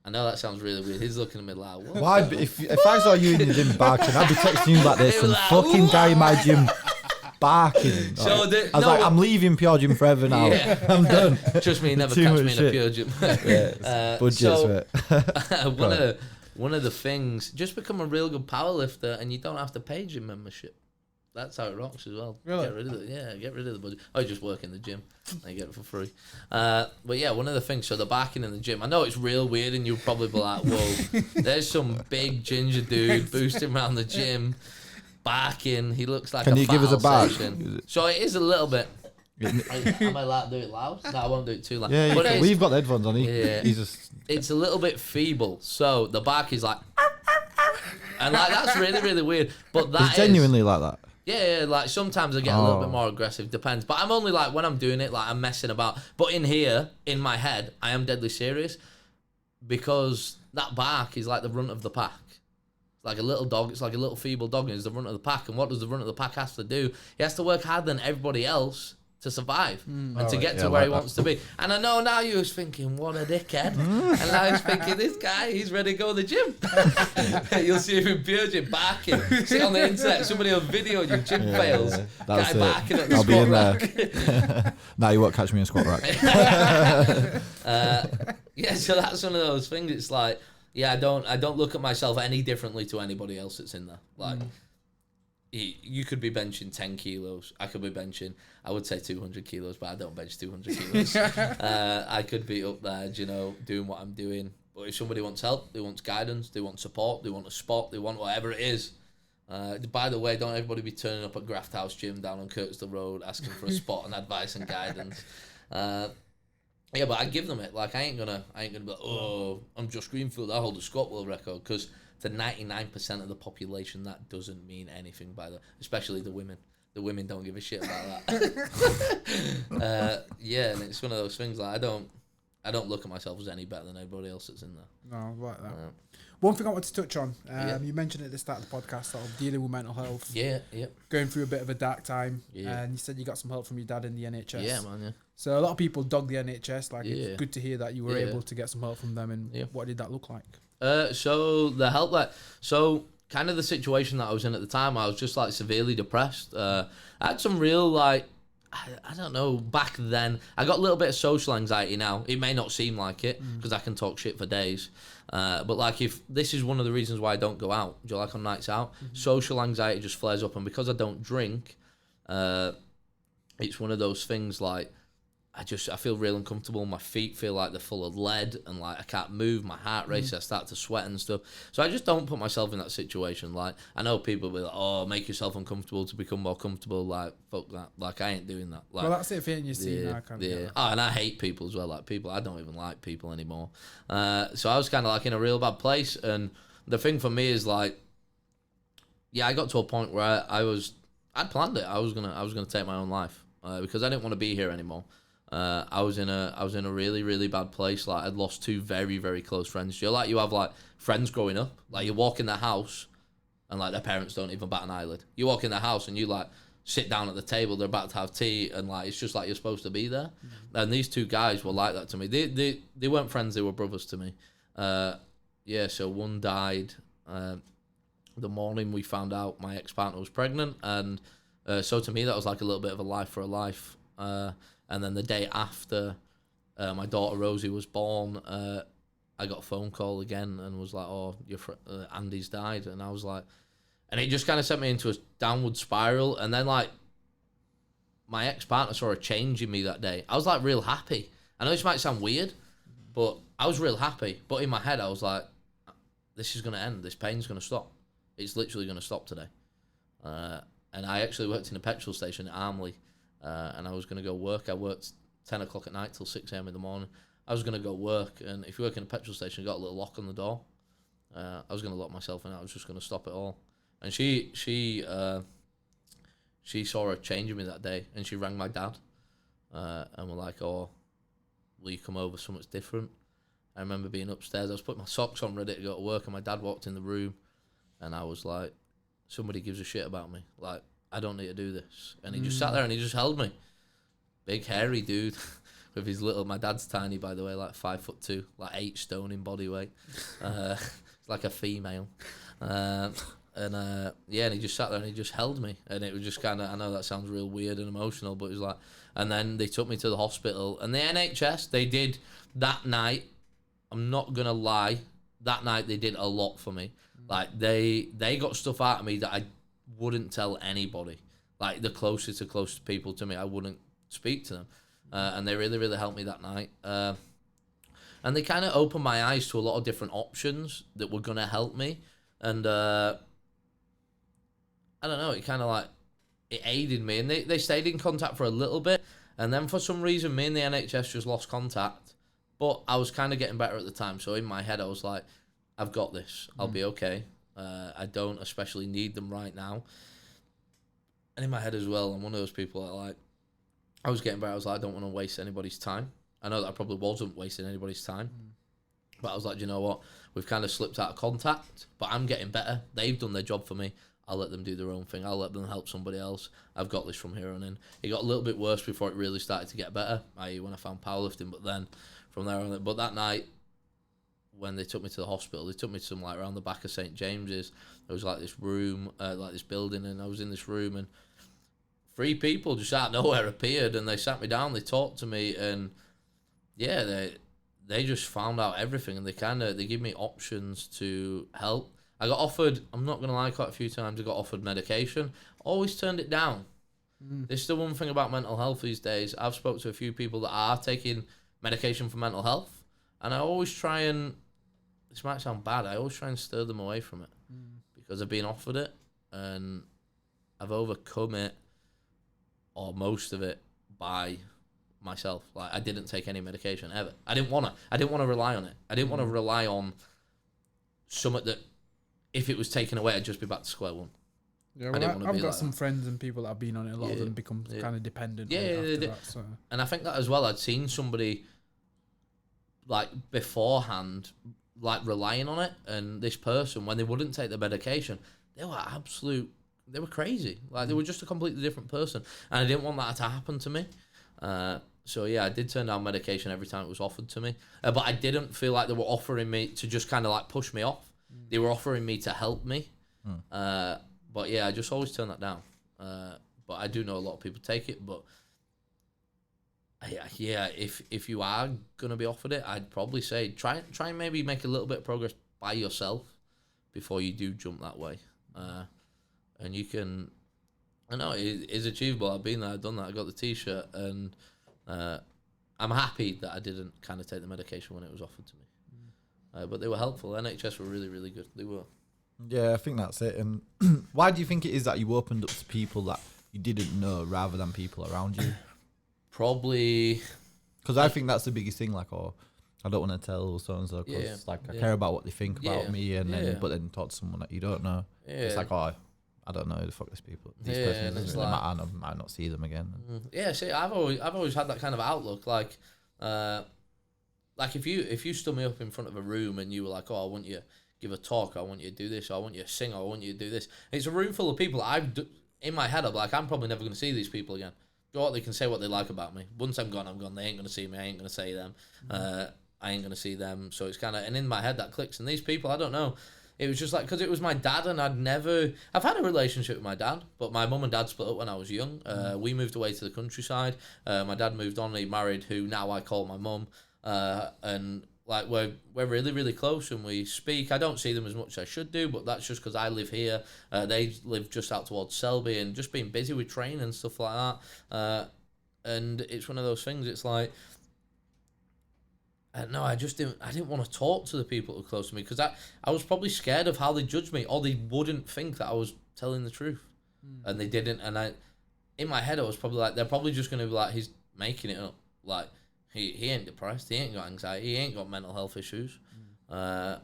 I know that sounds really weird. He's looking at me like, what? Why? If I saw you in the gym barking, I'd be texting you like there's some fucking guy in my gym barking. So I was like, I'm leaving Pure Gym forever now. Yeah. I'm done. Trust me, you never catch me in a Pure Gym. Budgets, one of the things, just become a real good powerlifter and you don't have to pay gym membership. That's how it rocks as well. Really? Get rid of it. Yeah, get rid of the budget. Oh, you just work in the gym and you get it for free. But yeah, one of the things, so the barking in the gym, I know it's real weird and you'll probably be like, whoa, there's some big ginger dude boosting around the gym, barking. He looks like Can you give us a bark? So it is a little bit. Am I allowed to do it loud? No, I won't do it too loud. Yeah, but we've got the headphones on. It's a little bit feeble. So the bark is like, and like that's really, really weird. But that it's genuinely like that. Yeah, like sometimes I get a little bit more aggressive, depends. But I'm only like, when I'm doing it, like I'm messing about. But in here, in my head, I am deadly serious because that bark is like the runt of the pack. It's like a little dog, it's like a little feeble dog, and it's the runt of the pack. And what does the runt of the pack have to do? He has to work harder than everybody else to survive and to get to where he wants to be. And I know now you was thinking, what a dickhead. And I was thinking, this guy, he's ready to go to the gym. You'll see him in Pure Gym barking. See on the internet, somebody will video your gym fails. Guy barking at the squat rack. Now you won't catch me in squat rack. Yeah, so that's one of those things. It's like, yeah, I don't look at myself any differently to anybody else that's in there. Like, you could be benching 10 kilos. I could be benching, I would say 200 kilos, but I don't bench 200 kilos. I could be up there, doing what I'm doing. But if somebody wants help, they want guidance, they want support, they want a spot, they want whatever it is. By the way, don't everybody be turning up at Graft House Gym down on Kirkstall Road asking for a spot and advice and guidance. Yeah, but I give them it. Like, I ain't gonna be like, oh, I'm just Greenfield, I hold the squat world record, because to 99% of the population, that doesn't mean anything, especially the women. The women don't give a shit about that. Yeah, and it's one of those things, like, I don't look at myself as any better than anybody else that's in there. No, like that. One thing I wanted to touch on, you mentioned at the start of the podcast, sort of dealing with mental health. Yeah. Going through a bit of a dark time. Yeah. And you said you got some help from your dad in the NHS. Yeah, man, yeah. So a lot of people dog the NHS. Like, it's good to hear that you were able to get some help from them. And what did that look like? So the help kind of the situation that I was in at the time, I was just like severely depressed. I had some real I don't know, back then, I got a little bit of social anxiety now. It may not seem like it because I can talk shit for days. But like, if this is one of the reasons why I don't go out, do you like on nights out? Social anxiety just flares up. And because I don't drink, it's one of those things like, I feel real uncomfortable. My feet feel like they're full of lead and like I can't move. My heart races, I start to sweat and stuff. So I just don't put myself in that situation. Like, I know people will be like, oh, make yourself uncomfortable to become more comfortable. Like, fuck that. Like, I ain't doing that. Like, well, that's it for you see now. Yeah. Oh, and I hate people as well. Like, people, I don't even like people anymore. So I was kind of like in a real bad place. And the thing for me is like, yeah, I got to a point where I'd planned it. I was gonna take my own life because I didn't want to be here anymore. I was in a really, really bad place. Like, I'd lost two very, very close friends. You have like friends growing up. Like, you walk in their house and like their parents don't even bat an eyelid. You walk in their house and you like sit down at the table. They're about to have tea and like it's just like you're supposed to be there. And these two guys were like that to me. They weren't friends. They were brothers to me. So one died the morning we found out my ex-partner was pregnant, and so to me that was like a little bit of a life for a life. And then the day after my daughter Rosie was born, I got a phone call again and was like, oh, Andy's died. And I was like, and it just kind of sent me into a downward spiral. And then like my ex-partner saw a change in me that day. I was like real happy. I know this might sound weird, but I was real happy. But in my head, I was like, this is going to end. This pain's going to stop. It's literally going to stop today. And I actually worked in a petrol station at Armley. And I was going to go work. I worked 10 o'clock at night till 6 a.m. in the morning. I was going to go work, and if you work in a petrol station, you got a little lock on the door. I was going to lock myself in. I was just going to stop it all. And she saw a change in me that day, and she rang my dad, and were like, "Oh, will you come over? Something's different." I remember being upstairs. I was putting my socks on, ready to go to work, and my dad walked in the room, and I was like, "Somebody gives a shit about me. Like, I don't need to do this." And he just sat there and he just held me. Big hairy dude with his little. My dad's tiny, by the way, like 5'2", like 8 stone in body weight. It's like a female. And he just sat there and he just held me, and it was just kind of, I know that sounds real weird and emotional, but it was like, and then they took me to the hospital, and the NHS, they did that night, I'm not gonna lie, that night they did a lot for me. Like they got stuff out of me that I wouldn't tell anybody. Like the closest people to me, I wouldn't speak to them, and they really, really helped me that night. And they kind of opened my eyes to a lot of different options that were gonna help me, and I don't know, it kind of like, it aided me, and they stayed in contact for a little bit, and then for some reason, me and the NHS just lost contact, but I was kind of getting better at the time, so in my head, I was like, I've got this, I'll be okay, I don't especially need them right now, and in my head as well, I'm one of those people that like, I was getting better, I was like, I don't want to waste anybody's time. I know that I probably wasn't wasting anybody's time, but I was like, you know what, we've kind of slipped out of contact, but I'm getting better, they've done their job for me, I'll let them do their own thing. I'll let them help somebody else. I've got this from here on in. It got a little bit worse before it really started to get better, i.e. when I found powerlifting, but then from there on. But that night, when they took me to the hospital, they took me to some, like, around the back of St. James's. There was, like, this room, like this building, and I was in this room, and 3 people just out of nowhere appeared, and they sat me down, they talked to me, and, yeah, they just found out everything, and they give me options to help. I got offered, I'm not going to lie, quite a few times I got offered medication. Always turned it down. This is the one thing about mental health these days. I've spoke to a few people that are taking medication for mental health, and I always try and, this might sound bad, I always try and steer them away from it because I've been offered it, and I've overcome it, or most of it, by myself. Like, I didn't take any medication ever. I didn't want to rely on it. I didn't want to rely on something that, if it was taken away, I'd just be back to square one. Yeah, well, I've got some friends and people that have been on it. A lot of them become kind of dependent. After that, so. And I think that as well, I'd seen somebody, like, beforehand, like, relying on it, and this person, when they wouldn't take the medication, they were crazy. Like, they were just a completely different person, and I didn't want that to happen to me. So yeah, I did turn down medication every time it was offered to me, but I didn't feel like they were offering me to just kind of like push me off. They were offering me to help me, but yeah, I just always turn that down. But I do know a lot of people take it, but yeah, if you are gonna be offered it, I'd probably say try and maybe make a little bit of progress by yourself before you do jump that way. And you can, I know it is achievable. I've been there, I've done that. I got the T-shirt, and I'm happy that I didn't kind of take the medication when it was offered to me. But they were helpful. NHS were really, really good. They were. Yeah, I think that's it. And why do you think it is that you opened up to people that you didn't know rather than people around you? Probably. Because I think that's the biggest thing. Like, I don't want to tell so and so because I care about what they think about me, and then but then talk to someone that you don't know. Yeah. It's like, I don't know who the fuck these people. These persons doesn't really matter. I might not see them again. Yeah, see, I've always had that kind of outlook. Like if you stood me up in front of a room and you were like, I want you to give a talk, I want you to do this, I want you to sing, I want you to do this. It's a room full of people. In my head, I'm like, I'm probably never going to see these people again. You know what? They can say what they like about me. Once I'm gone, I'm gone. They ain't going to see me. I ain't going to say them. I ain't going to see them. So it's kind of, and in my head that clicks. And these people, I don't know. It was just like, because it was my dad, and I've had a relationship with my dad, but my mum and dad split up when I was young. We moved away to the countryside. My dad moved on, he married who now I call my mum. And like we're really, really close, and we speak. I don't see them as much as I should do, but that's just because I live here. They live just out towards Selby, and just being busy with training and stuff like that. And it's one of those things. It's like, no, I didn't want to talk to the people who are close to me, because I was probably scared of how they judge me, or they wouldn't think that I was telling the truth, and they didn't. And in my head, I was probably like, they're probably just going to be like, he's making it up, like. He ain't depressed, he ain't got anxiety, he ain't got mental health issues. But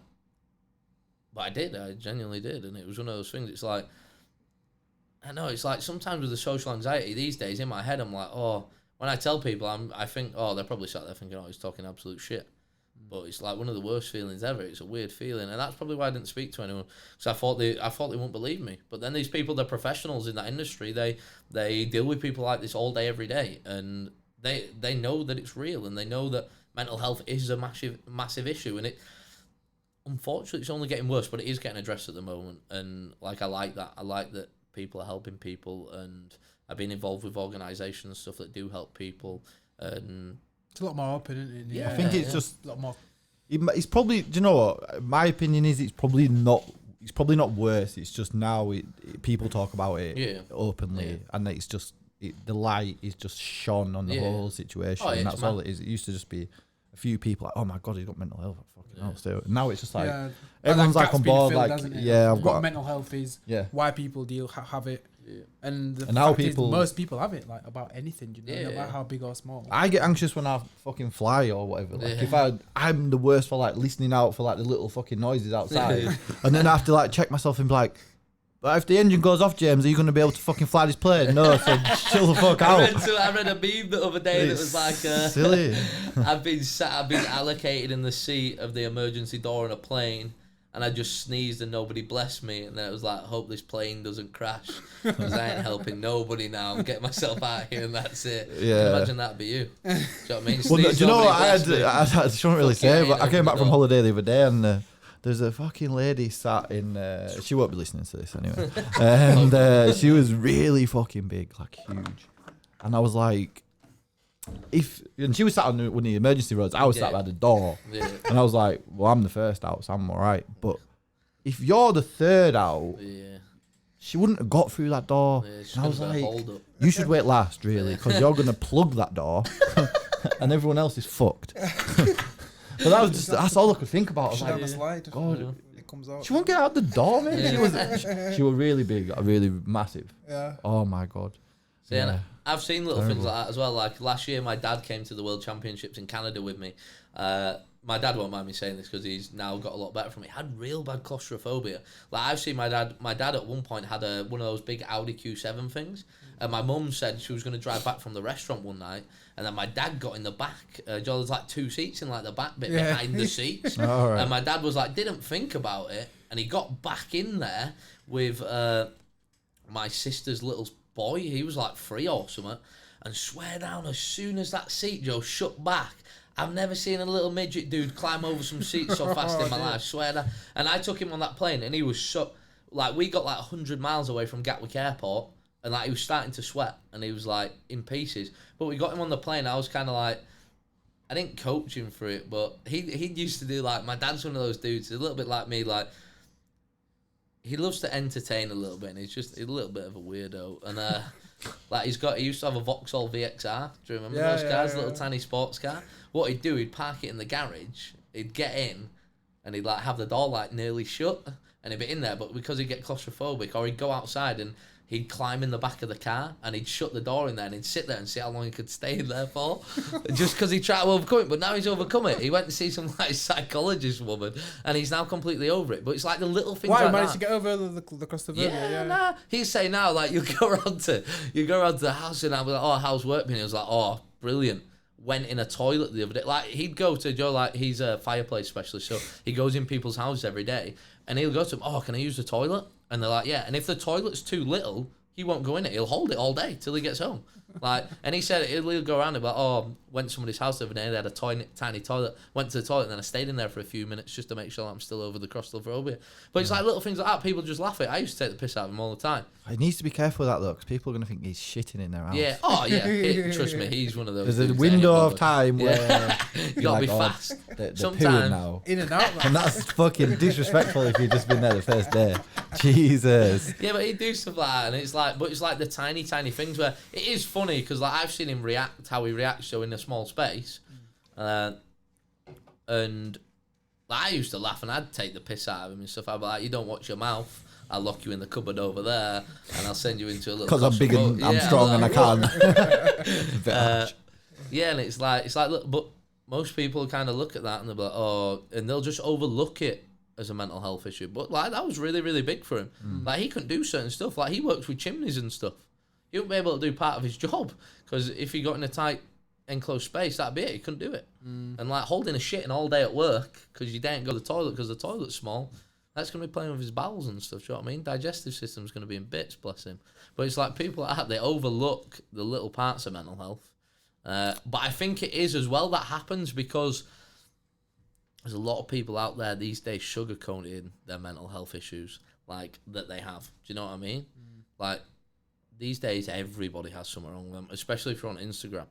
I genuinely did, and it was one of those things. It's like, I know, it's like sometimes with the social anxiety these days, in my head, I'm like, when I tell people, I think, they're probably sat there thinking, he's talking absolute shit. But it's like one of the worst feelings ever. It's a weird feeling, and that's probably why I didn't speak to anyone, because I thought they wouldn't believe me. But then these people, they're professionals in that industry. They deal with people like this all day, every day, and they know that it's real, and they know that mental health is a massive issue, and it unfortunately it's only getting worse, but it is getting addressed at the moment. And like I like that people are helping people, and I've been involved with organisations and stuff that do help people, and it's a lot more open, isn't it? Yeah, I think it's just a lot more. It's probably, do you know what? My opinion is it's probably not worse. It's just now people talk about it openly, and it's just the light is just shone on the whole situation, and that's all it is. It used to just be a few people like, oh my god, he's got mental health. Now it's just like everyone's like on board, like I've got mental health is why people have it. Yeah. And now most people have it, like about anything, no matter how big or small. I get anxious when I fucking fly or whatever. Like if I'm the worst for like listening out for like the little fucking noises outside, and then I have to like check myself and be like, but if the engine goes off, James, are you going to be able to fucking fly this plane? No, so chill the fuck out. I read a meme the other day that was like, silly. I've been allocated in the seat of the emergency door in a plane, and I just sneezed and nobody blessed me, and then it was like, hope this plane doesn't crash, because I ain't helping nobody now. I'm getting myself out here, and that's it. Yeah. Can you imagine that'd be you? Do you know what I mean? Well, do you know what I shouldn't really say, but I came back from holiday the other day, and there's a fucking lady sat in. She won't be listening to this anyway. And she was really fucking big, like huge. And I was like, and she was sat on one of the emergency roads. I was sat by the door, and I was like, well, I'm the first out, so I'm all right. But if you're the third out, she wouldn't have got through that door. And I was like, you should wait last, really, because you're gonna plug that door, and everyone else is fucked. But that's all I could think about. I was like, down the slide. God, it comes out. She won't get out the door, man. She was really big, really massive. Yeah. Oh my god. So I've seen little things like that as well. Like last year, my dad came to the World Championships in Canada with me. My dad won't mind me saying this because he's now got a lot better from it. He had real bad claustrophobia. Like I've seen my dad. My dad at one point had one of those big Audi Q7 things, and my mum said she was going to drive back from the restaurant one night, and then my dad got in the back. There's like two seats in like the back bit behind the seats, right. And my dad was like, didn't think about it, and he got back in there with my sister's little boy. He was like 3 or something, and swear down, as soon as that seat, Joe, shut back, I've never seen a little midget dude climb over some seats so fast in my life, swear down. And I took him on that plane, and he was so, like, we got like 100 miles away from Gatwick Airport, and like he was starting to sweat, and he was like in pieces. But we got him on the plane. I was kind of like, I didn't coach him for it, but he used to do, like, my dad's one of those dudes, a little bit like me, like, he loves to entertain a little bit, and he's just a little bit of a weirdo. And like he used to have a Vauxhall VXR. Do you remember those cars? Little tiny sports car. What he'd do, he'd park it in the garage. He'd get in, and he'd like have the door like nearly shut, and he'd be in there. But because he'd get claustrophobic, or he'd go outside and he'd climb in the back of the car, and he'd shut the door in there, and he'd sit there and see how long he could stay in there for, just because he tried to overcome it. But now he's overcome it. He went to see some like psychologist woman, and he's now completely over it. But it's like the little things. Why like managed that. to get over the claustrophobia? Yeah, nah. He's saying now, like, you go around to the house, and I was like, oh, how's work been? He was like, oh, brilliant. Went in a toilet the other day. Like, he'd go to Joe, like, he's a fireplace specialist, so he goes in people's houses every day, and he'll go to them, oh, can I use the toilet? And they're like, yeah. And if the toilet's too little, he won't go in it. He'll hold it all day till he gets home. Like, and he said he'll go around and be like, oh, went to somebody's house the other day, they had a tiny toilet, went to the toilet, and then I stayed in there for a few minutes just to make sure I'm still over the claustrophobia. But it's like little things like that, people just laugh at. I used to take the piss out of him all the time. He needs to be careful with that, though, because people are going to think he's shitting in their house. Yeah, oh yeah, trust me, he's one of those. There's a window of time where you gotta be fast. They're sometimes now. In and out, and that's fucking disrespectful if you've just been there the first day. Jesus. Yeah, but he'd do stuff like that, and it's like the tiny things where it is funny because like I've seen him react how he reacts so in a small space, and like, I used to laugh and I'd take the piss out of him and stuff. I'd be like, you don't watch your mouth, I'll lock you in the cupboard over there, and I'll send you into a little. Because I'm big and I'm strong and I can. Yeah, and it's like look, but most people kind of look at that and they'll be like, oh, and they'll just overlook it as a mental health issue. But like that was really, really big for him. Like he couldn't do certain stuff. Like he works with chimneys and stuff. He wouldn't be able to do part of his job because if he got in a tight enclosed space, that'd be it. He couldn't do it. And like holding a shit all day at work because you daren't go to the toilet because the toilet's small, that's going to be playing with his bowels and stuff. Do you know what I mean? Digestive system's going to be in bits, bless him. But it's like people like that, they overlook the little parts of mental health. But I think it is as well that happens because there's a lot of people out there these days sugarcoating their mental health issues like that they have. Do you know what I mean? Like these days everybody has something wrong with them, especially if you're on Instagram.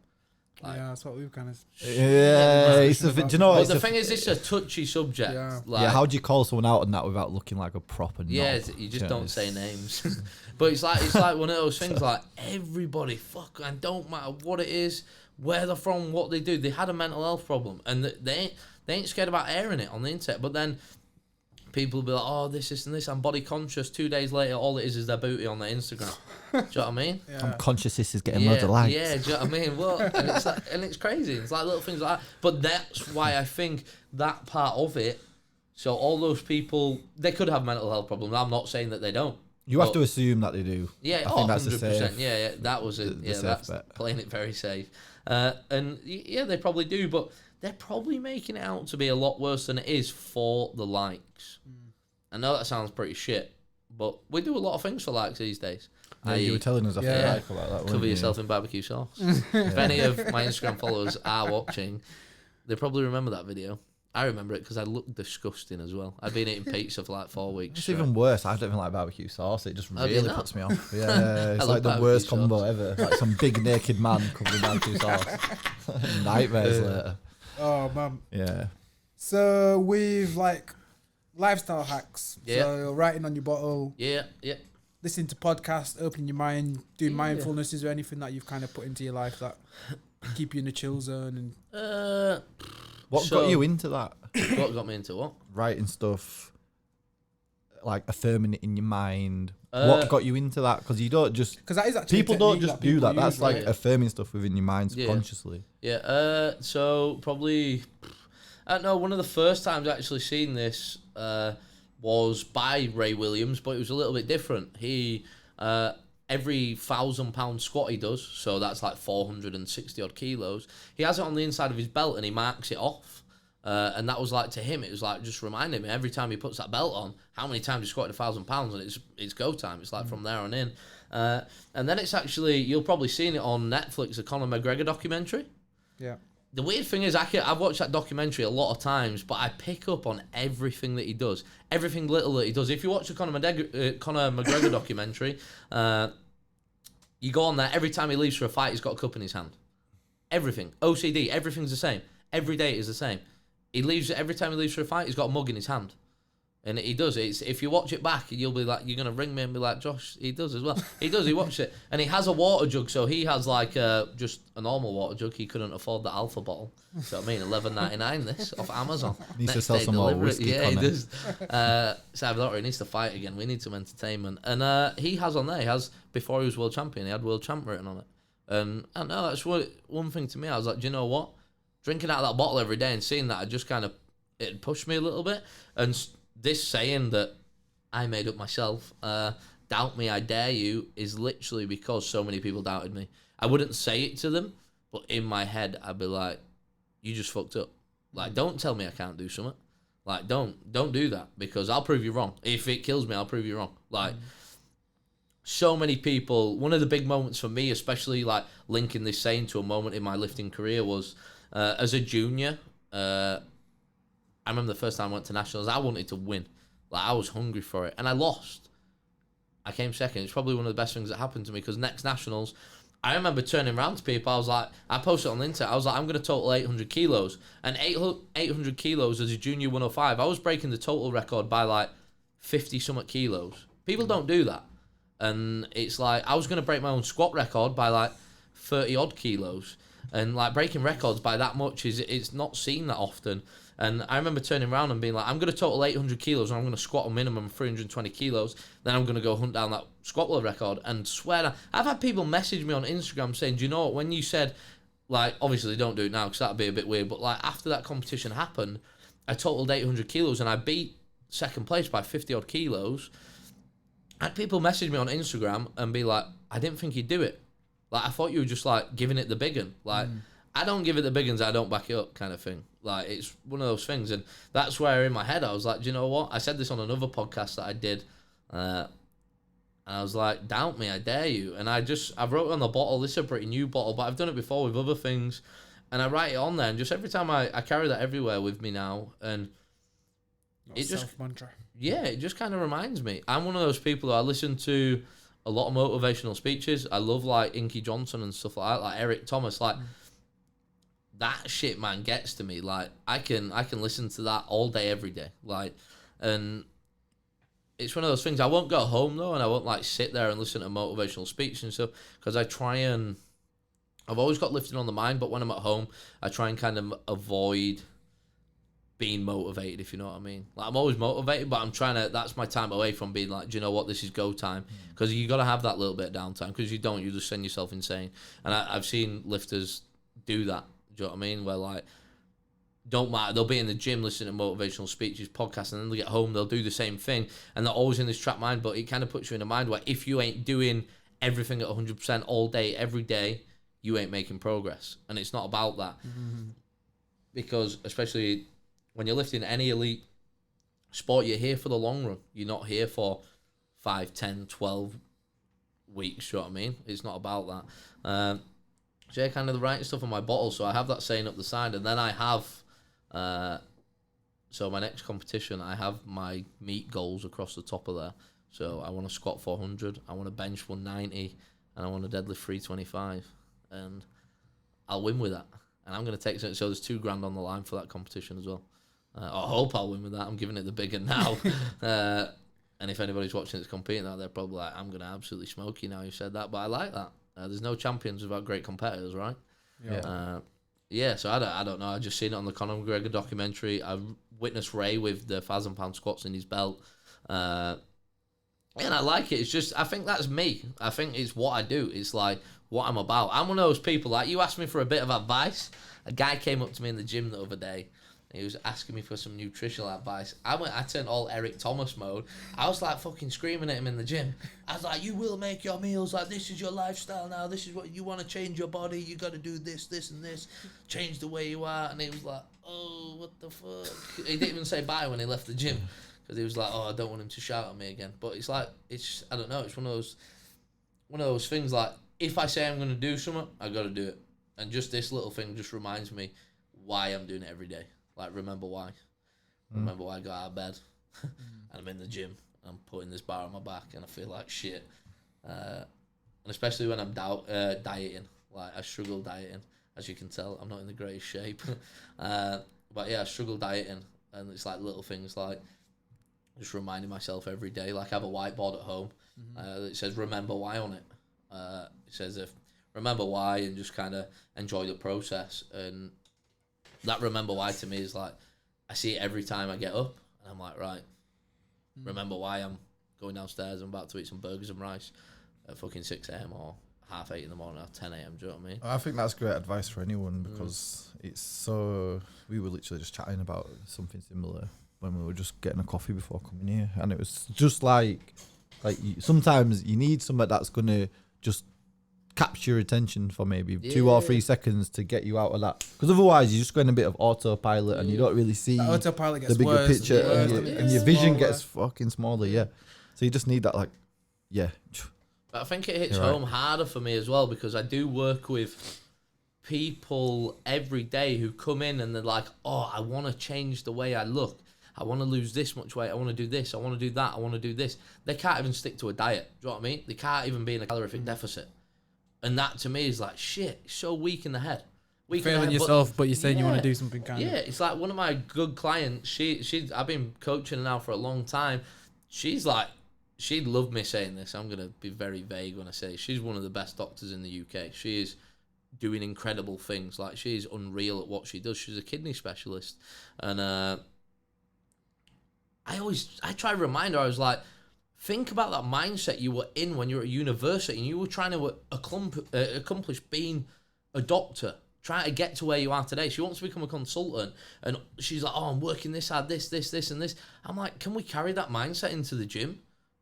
Like, yeah, that's what we've kind of. Yeah, it's do you know? But the thing is, it's a touchy subject. Yeah. Like, yeah, how do you call someone out on that without looking like a proper? yeah, knob? you just don't say names. But it's like one of those things. Like everybody, and don't matter what it is, where they're from, what they do. They had a mental health problem, and they ain't scared about airing it on the internet. But then people will be like, oh, this and this. I'm body conscious. 2 days later, all it is their booty on their Instagram. Do you know what I mean? Yeah. I'm conscious this is getting loads of likes. Yeah, do you know what I mean? Well, and it's crazy. It's like little things like that. But that's why I think that part of it. So all those people, they could have mental health problems. I'm not saying that they don't. You have to assume that they do. Yeah, I think that's 100%. Safe, yeah, that was it. Yeah, that's playing it very safe. And yeah, they probably do, but they're probably making it out to be a lot worse than it is for the likes. I know that sounds pretty shit, but we do a lot of things for likes these days. Yeah, you were telling us off the mic about that. Cover yourself in barbecue sauce. If any of my Instagram followers are watching, they probably remember that video. I remember it because I looked disgusting as well. I'd been eating pizza for like 4 weeks. It's even worse. I don't even like barbecue sauce. It just really puts me off. Yeah, it's like the worst combo ever. Like some big naked man covered in barbecue sauce. Nightmares later. Oh man. Yeah. So with like lifestyle hacks. Yeah. So writing on your bottle. Yeah. Listening to podcasts, opening your mind, doing mindfulness. Is there anything that you've kind of put into your life that keep you in the chill zone? And what got you into that? What got me into what? Writing stuff, like affirming it in your mind. What got you into that? Because you don't just... Because that is actually people don't just do that. That's like affirming stuff within your mind Yeah. subconsciously. Yeah. So probably... I don't know, one of the first times I actually seen this was by Ray Williams, but it was a little bit different. He... every 1,000-pound squat he does, so that's like 460 odd kilos, he has it on the inside of his belt and he marks it off. And that was like, to him, it was like just reminding me every time he puts that belt on, how many times he squatted 1,000 pounds, and it's go time. It's like from there on in. And then it's actually, you'll probably seen it on Netflix, the Conor McGregor documentary. Yeah. The weird thing is, I've watched that documentary a lot of times, but I pick up on everything that he does, everything little that he does. If you watch the Conor McGregor documentary, you go on there, every time he leaves for a fight, he's got a cup in his hand. Everything. OCD, everything's the same. Every day is the same. Every time he leaves for a fight, he's got a mug in his hand. And he does. If you watch it back, you'll be like, you're going to ring me and be like, Josh, he does as well. He does, he watched it. And he has a water jug, so he has like just a normal water jug. He couldn't afford the Alpha bottle. So I mean, $11.99 this off Amazon. Needs to sell some more whiskey. Yeah, he does. So I thought he needs to fight again. We need some entertainment. And he has on there, before he was world champion, he had world champ written on it. And I know that's one thing to me. I was like, do you know what? Drinking out of that bottle every day and seeing that, it pushed me a little bit. And this saying that I made up myself, doubt me, I dare you, is literally because so many people doubted me. I wouldn't say it to them, but in my head, I'd be like, you just fucked up. Like, don't tell me I can't do something. Like, don't do that, because I'll prove you wrong. If it kills me, I'll prove you wrong. Like, so many people, one of the big moments for me, especially like linking this saying to a moment in my lifting career, was as a junior, I remember the first time I went to nationals, I wanted to win. Like, I was hungry for it. And I lost. I came second. It's probably one of the best things that happened to me, because next nationals, I remember turning around to people. I was like, I posted on the internet. I was like, I'm going to total 800 kilos. And 800 kilos as a junior 105, I was breaking the total record by like 50-something kilos. People don't do that. And it's like, I was going to break my own squat record by like 30-odd kilos. And like breaking records by that much, it's not seen that often. And I remember turning around and being like, I'm going to total 800 kilos and I'm going to squat a minimum of 320 kilos. Then I'm going to go hunt down that squat world record. And swear, I've had people message me on Instagram saying, do you know what, when you said, like, obviously don't do it now because that'd be a bit weird, but like after that competition happened, I totaled 800 kilos and I beat second place by 50 odd kilos. I had people message me on Instagram and be like, I didn't think you'd do it. Like, I thought you were just like giving it the big one. Like, I don't give it the big ones, I don't back it up, kind of thing. Like, it's one of those things. And that's where in my head I was like, do you know what? I said this on another podcast that I did. I And I was like, doubt me, I dare you. And I wrote it on the bottle. This is a pretty new bottle, but I've done it before with other things. And I write it on there, and just every time I carry that everywhere with me now. And it just, self-mantra. Yeah, it just kind of reminds me. I'm one of those people that I listen to a lot of motivational speeches. I love like Inky Johnson and stuff like that, like Eric Thomas. Like that shit, man, gets to me. Like I can listen to that all day, every day. Like, and it's one of those things. I won't go home though, and I won't like sit there and listen to motivational speech and stuff, because I try and I've always got lifting on the mind, but when I'm at home, I try and kind of avoid being motivated, if you know what I mean. Like I'm always motivated, but that's my time away from being like, do you know what, this is go time, because you got to have that little bit of downtime, because you just send yourself insane. And I've seen lifters do that, do you know what I mean, where like, don't matter, they'll be in the gym listening to motivational speeches, podcasts, and then they get home, they'll do the same thing, and they're always in this trap mind. But it kind of puts you in a mind where if you ain't doing everything at 100% all day, every day, you ain't making progress. And it's not about that. Because especially when you're lifting any elite sport, you're here for the long run. You're not here for 5, 10, 12 weeks, you know what I mean? It's not about that. So yeah, kind of the writing stuff on my bottle. So I have that saying up the side, and then I have, so my next competition, I have my meet goals across the top of there. So I want to squat 400, I want to bench 190, and I want to deadlift 325. And I'll win with that. And I'm going to take something. So there's $2,000 on the line for that competition as well. I hope I'll win with that. I'm giving it the bigger now. And if anybody's watching that's competing out, they're probably like, I'm going to absolutely smoke you now you said that. But I like that. There's no champions without great competitors, right? Yeah. So I don't know. I just seen it on the Conor McGregor documentary. I witnessed Ray with the 1,000-pound squats in his belt. And I like it. It's just, I think that's me. I think it's what I do. It's like what I'm about. I'm one of those people, like you asked me for a bit of advice. A guy came up to me in the gym the other day. He was asking me for some nutritional advice. I turned all Eric Thomas mode. I was like fucking screaming at him in the gym. I was like, you will make your meals. Like, this is your lifestyle now. This is what you want to change your body. You got to do this, this, and this. Change the way you are. And he was like, oh, what the fuck? He didn't even say bye when he left the gym, because he was like, oh, I don't want him to shout at me again. But it's like, I don't know. It's one of those things, like, if I say I'm going to do something, I got to do it. And just this little thing just reminds me why I'm doing it every day. Like, remember why. Remember why I got out of bed. And I'm in the gym. And I'm putting this bar on my back and I feel like shit. And especially when I'm dieting. Like, I struggle dieting. As you can tell, I'm not in the greatest shape. But yeah, I struggle dieting. And it's like little things like just reminding myself every day. Like, I have a whiteboard at home. That says remember why on it. It says remember why, and just kind of enjoy the process. And that remember why to me is like, I see it every time I get up, and I'm like, right, remember why I'm going downstairs, I'm about to eat some burgers and rice at fucking 6 a.m. or 8:30 in the morning or 10 a.m. Do you know what I mean? I think that's great advice for anyone, because it's so, we were literally just chatting about something similar when we were just getting a coffee before coming here, and it was just like sometimes you need somebody that's going to just capture your attention for maybe 2 or 3 seconds to get you out of that, because otherwise you're just going a bit of autopilot and you don't really see autopilot gets the bigger worse, picture, and your vision gets fucking smaller. So you just need that, like, But I think it hits home harder for me as well, because I do work with people every day who come in and they're like, oh, I want to change the way I look, I want to lose this much weight, I want to do this, I want to do that, I want to do this. They can't even stick to a diet. Do you know what I mean? They can't even be in a calorific deficit. And that to me is like, shit, so weak in the head. Failing yourself, but you're saying you want to do something kind of. Yeah, it's like one of my good clients, I've been coaching her now for a long time. She's like, she'd love me saying this. I'm going to be very vague when I say she's one of the best doctors in the UK. She is doing incredible things. Like, she's unreal at what she does. She's a kidney specialist. And I try to remind her, I was like, think about that mindset you were in when you were at university and you were trying to accomplish being a doctor, trying to get to where you are today. She wants to become a consultant, and she's like, oh, I'm working this hard, this, and this. I'm like, can we carry that mindset into the gym?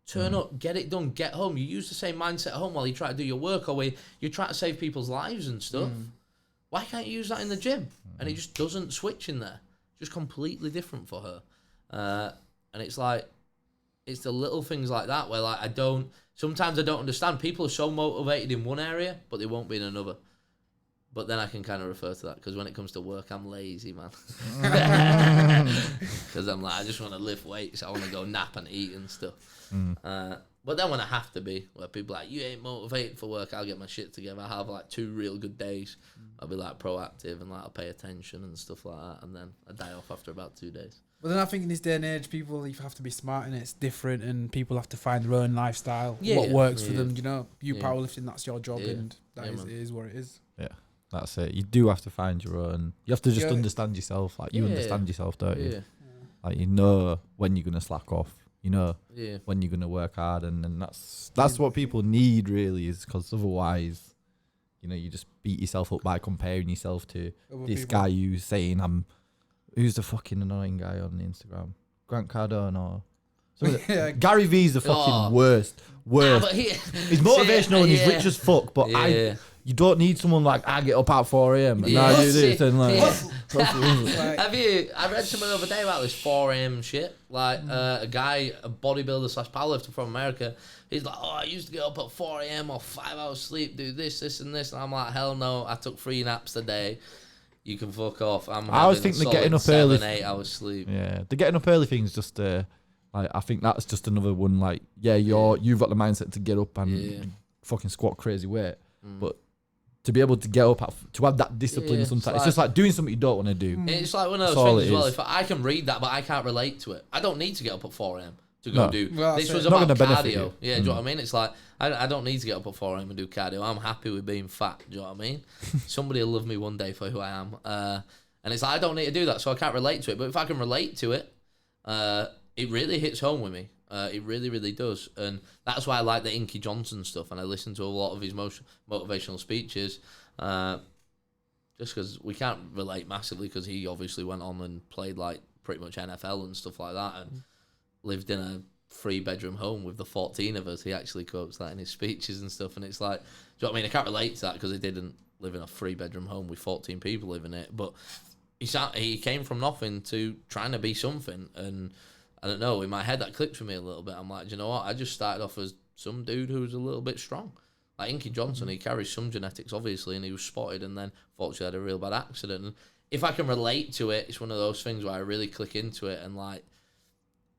Turn up, get it done, get home. You use the same mindset at home while you try to do your work, or where you try to save people's lives and stuff. Why can't you use that in the gym? And it just doesn't switch in there. Just completely different for her. And it's like, it's the little things like that where like sometimes I don't understand. People are so motivated in one area, but they won't be in another. But then I can kind of refer to that because when it comes to work, I'm lazy, man. Because I'm like, I just want to lift weights. I want to go nap and eat and stuff. But then when I have to be, where people are like, you ain't motivated for work, I'll get my shit together. I'll have like 2 real good days. I'll be like proactive and like I'll pay attention and stuff like that. And then I die off after about 2 days. But then I think in this day and age, people you have to be smart and it's different, and people have to find their own lifestyle, what works for them. You know, powerlifting, that's your job, and that it is what it is. Yeah, that's it. You do have to find your own. You have to just understand yourself. Like you understand yourself, don't you? Yeah. Like you know when you're gonna slack off. You know when you're gonna work hard, and that's what people need really, is because otherwise, you know, you just beat yourself up by comparing yourself to this guy who's saying who's the fucking annoying guy on Instagram? Grant Cardone or Gary V's the fucking worst. He's motivational and he's rich as fuck, but you don't need someone like, I get up at 4 a.m. and I do this and like. I read something the other day about this 4 a.m. shit. Like a guy, a bodybuilder / powerlifter from America. He's like, I used to get up at 4 a.m. or 5 hours sleep, do this and this. And I'm like, hell no, I took 3 naps a day. You can fuck off. I always think the getting up 7, early, 8 hours sleep. Yeah, the getting up early thing is just like, I think that's just another one. Like, you've got the mindset to get up and fucking squat crazy weight, but to be able to get up to have that discipline sometimes, it's just like doing something you don't want to do. It's like one of those things as well. If I can read that, but I can't relate to it, I don't need to get up at 4 a.m. to go do. Well, this was about cardio. Yeah, do you know what I mean? It's like I don't need to get up at 4 a.m. and do cardio. I'm happy with being fat. Do you know what I mean? Somebody will love me one day for who I am. And it's like I don't need to do that, so I can't relate to it. But if I can relate to it, it really hits home with me. It really, really does. And that's why I like the Inky Johnson stuff, and I listen to a lot of his motivational speeches. Just because we can't relate massively, because he obviously went on and played like pretty much NFL and stuff like that, and lived in a 3-bedroom home with the 14 of us. He actually quotes that in his speeches and stuff, and it's like, do you know what I mean? I can't relate to that because he didn't live in a 3-bedroom home with 14 people living in it, but he came from nothing to trying to be something, and I don't know, in my head that clicked for me a little bit. I'm like, do you know what? I just started off as some dude who was a little bit strong. Like Inky Johnson, he carries some genetics, obviously, and he was spotted and then fortunately had a real bad accident. And if I can relate to it, it's one of those things where I really click into it and like,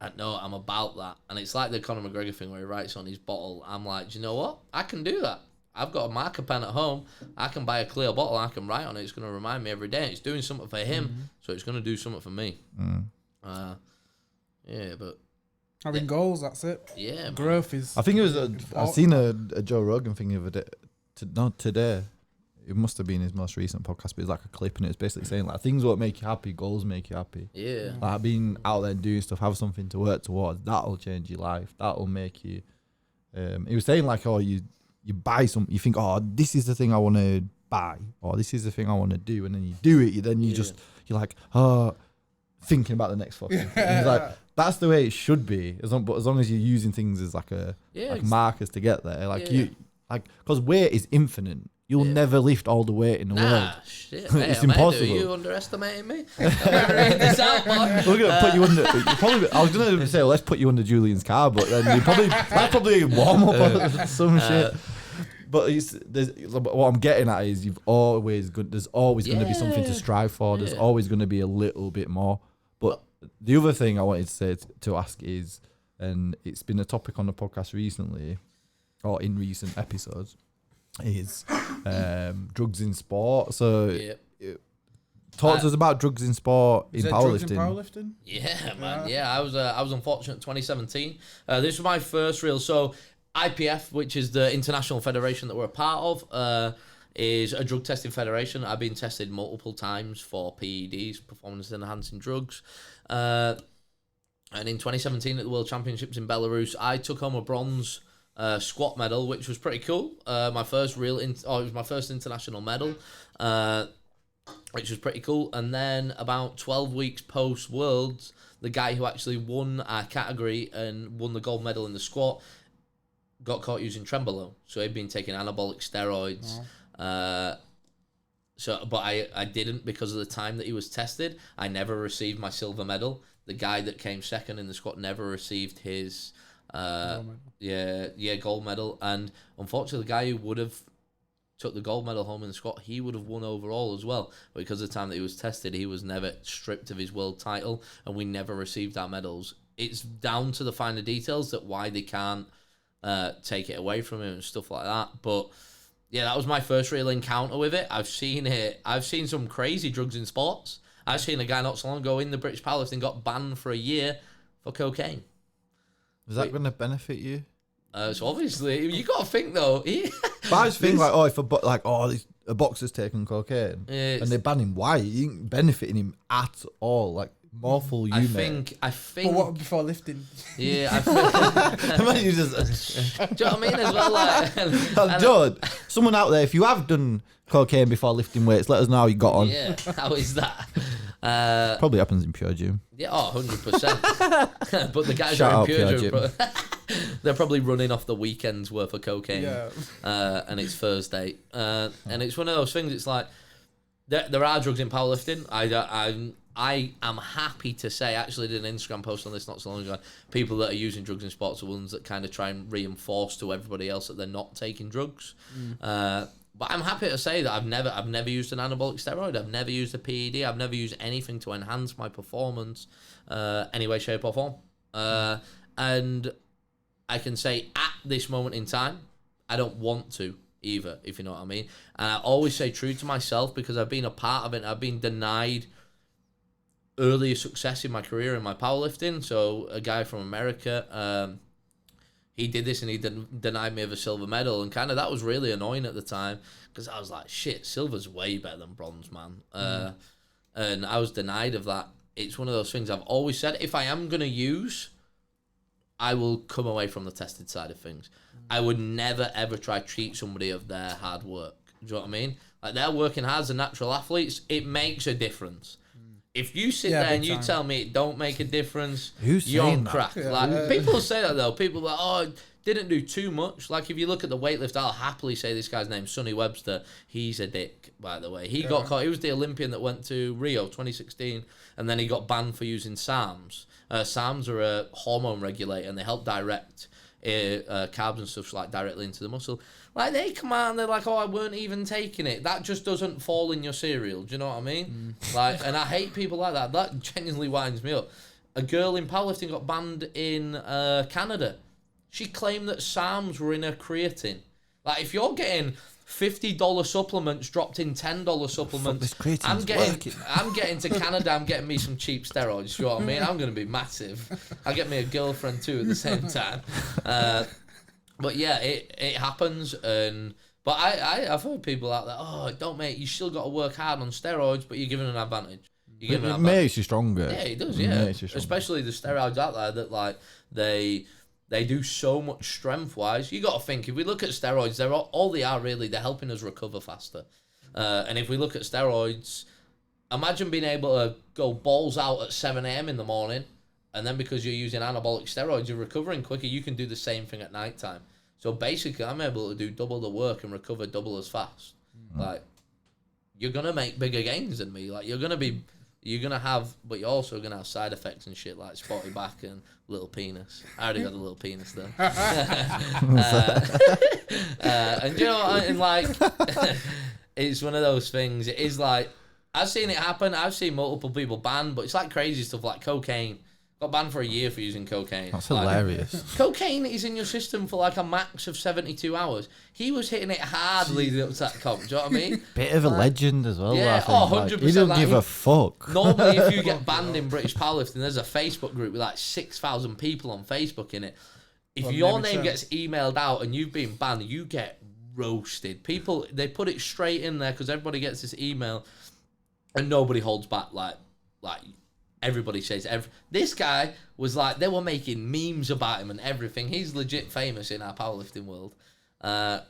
I know I'm about that. And it's like the Conor McGregor thing where he writes on his bottle. I'm like, do you know what? I can do that. I've got a marker pen at home. I can buy a clear bottle. I can write on it. It's going to remind me every day. It's doing something for him, so it's going to do something for me. Yeah, but having goals, that's it. Yeah, growth is. I think it was. I've seen a Joe Rogan thing the other day. Not today. It must have been his most recent podcast, but it's like a clip, and it's basically saying like things won't make you happy, goals make you happy. Yeah. Like being out there and doing stuff, have something to work towards. That'll change your life. That'll make you. He was saying like, you buy something, you think, this is the thing I want to buy, or this is the thing I want to do, and then you do it. You're like, thinking about the next fucking thing. And it's like, that's the way it should be. But as long as you're using things as like markers to get there, because weight is infinite. You'll never lift all the weight in the world. Shit. It's impossible. Are you underestimating me? This out, we're gonna put you under. I was gonna say, let's put you under Julian's car, but then that's probably a warm up or some shit. But what I'm getting at is there's always going to be something to strive for. There's always going to be a little bit more. But the other thing I wanted to say to ask is, and it's been a topic on the podcast recently, or in recent episodes, is drugs in sport. So talk to us about drugs in sport in powerlifting. Yeah, man. Yeah, I was unfortunate in 2017. This was my first real. So IPF, which is the international federation that we're a part of, is a drug testing federation. I've been tested multiple times for PEDs, performance enhancing drugs. And in 2017 at the World Championships in Belarus, I took home a bronze squat medal, which was pretty cool. My first it was my first international medal, which was pretty cool. And then about 12 weeks post Worlds, the guy who actually won our category and won the gold medal in the squat got caught using Trembolone. So he'd been taking anabolic steroids. but I didn't because of the time that he was tested. I never received my silver medal. The guy that came second in the squat never received his gold medal. And unfortunately, the guy who would have took the gold medal home in the squat, he would have won overall as well. But because of the time that he was tested, he was never stripped of his world title, and we never received our medals. It's down to the finer details that why they can't take it away from him and stuff like that. But yeah, that was my first real encounter with it. I've seen some crazy drugs in sports. I've seen a guy not so long ago in the British powerlifting got banned for a year for cocaine. Is that going to benefit you? So obviously, you got to think though. But I was thinking if a boxer's taking cocaine and they ban him, why? You ain't benefiting him at all. Like, more fool you, mate. I think. But what before lifting? Yeah, I think. You just, do you know what I mean as well? Like, John, someone out there, if you have done cocaine before lifting weights, let us know how you got on. Yeah, how is that? Probably happens in Pure Gym. Yeah, 100%. But the guys who are in Pure Gym, they're probably running off the weekend's worth of cocaine. Yeah. And it's Thursday. And it's one of those things, it's like, there are drugs in powerlifting. I am happy to say, I actually did an Instagram post on this not so long ago. People that are using drugs in sports are ones that kind of try and reinforce to everybody else that they're not taking drugs. But I'm happy to say that I've never used an anabolic steroid. I've never used a PED. I've never used anything to enhance my performance, any way, shape, or form. And I can say at this moment in time, I don't want to either, if you know what I mean. And I always say true to myself because I've been a part of it. I've been denied earlier success in my career in my powerlifting. So a guy from America, he did this and he denied me of a silver medal, and kind of that was really annoying at the time because I was like, shit, silver's way better than bronze, man. And I was denied of that. It's one of those things I've always said, if I am going to use, I will come away from the tested side of things. I would never, ever try to cheat somebody of their hard work. Do you know what I mean? Like, they're working hard as a natural athletes. It makes a difference. If you sit there and you tell me it don't make a difference, you're on crack. Yeah. Like, people say that though. People are like, oh, didn't do too much. Like, if you look at the weightlift, I'll happily say this guy's name, Sonny Webster. He's a dick, by the way. He got caught. He was the Olympian that went to Rio 2016, and then he got banned for using SARMs. SARMs are a hormone regulator, and they help direct carbs and stuff like directly into the muscle. Like, they come out and they're like, oh, I weren't even taking it. That just doesn't fall in your cereal. Do you know what I mean? Like, and I hate people like that. That genuinely winds me up. A girl in powerlifting got banned in Canada. She claimed that SARMs were in her creatine. Like, if you're getting $50 supplements dropped in $10 supplements, I'm getting to Canada, I'm getting me some cheap steroids. You know what I mean? I'm going to be massive. I'll get me a girlfriend too at the same time. But yeah, it happens. But I've heard people out there, oh, don't mate, you still got to work hard on steroids, but you're given an advantage. It makes you stronger. Yeah, it does, yeah. Especially the steroids out there that, like, they do so much strength-wise. You got to think, if we look at steroids, they're helping us recover faster. And if we look at steroids, imagine being able to go balls out at 7 a.m. in the morning, and then because you're using anabolic steroids, you're recovering quicker. You can do the same thing at night time. So basically, I'm able to do double the work and recover double as fast. Like, you're going to make bigger gains than me. Like, you're going to have, but you're also going to have side effects and shit like spotty back and little penis. I already got a little penis though. And you know, and like, it's one of those things. It is like, I've seen it happen. I've seen multiple people banned, but it's like crazy stuff like cocaine. Got banned for a year for using cocaine. That's hilarious. Cocaine is in your system for like a max of 72 hours. He was hitting it hard leading up to that comp. Do you know what I mean? Bit of a legend as well. Yeah, 100%. He don't give a fuck. Normally, if you get banned in British powerlifting, there's a Facebook group with like 6,000 people on Facebook in it. If your name gets emailed out and you've been banned, you get roasted. People, they put it straight in there because everybody gets this email and nobody holds back. Like everybody says, this guy was like, they were making memes about him and everything. He's legit famous in our powerlifting world. But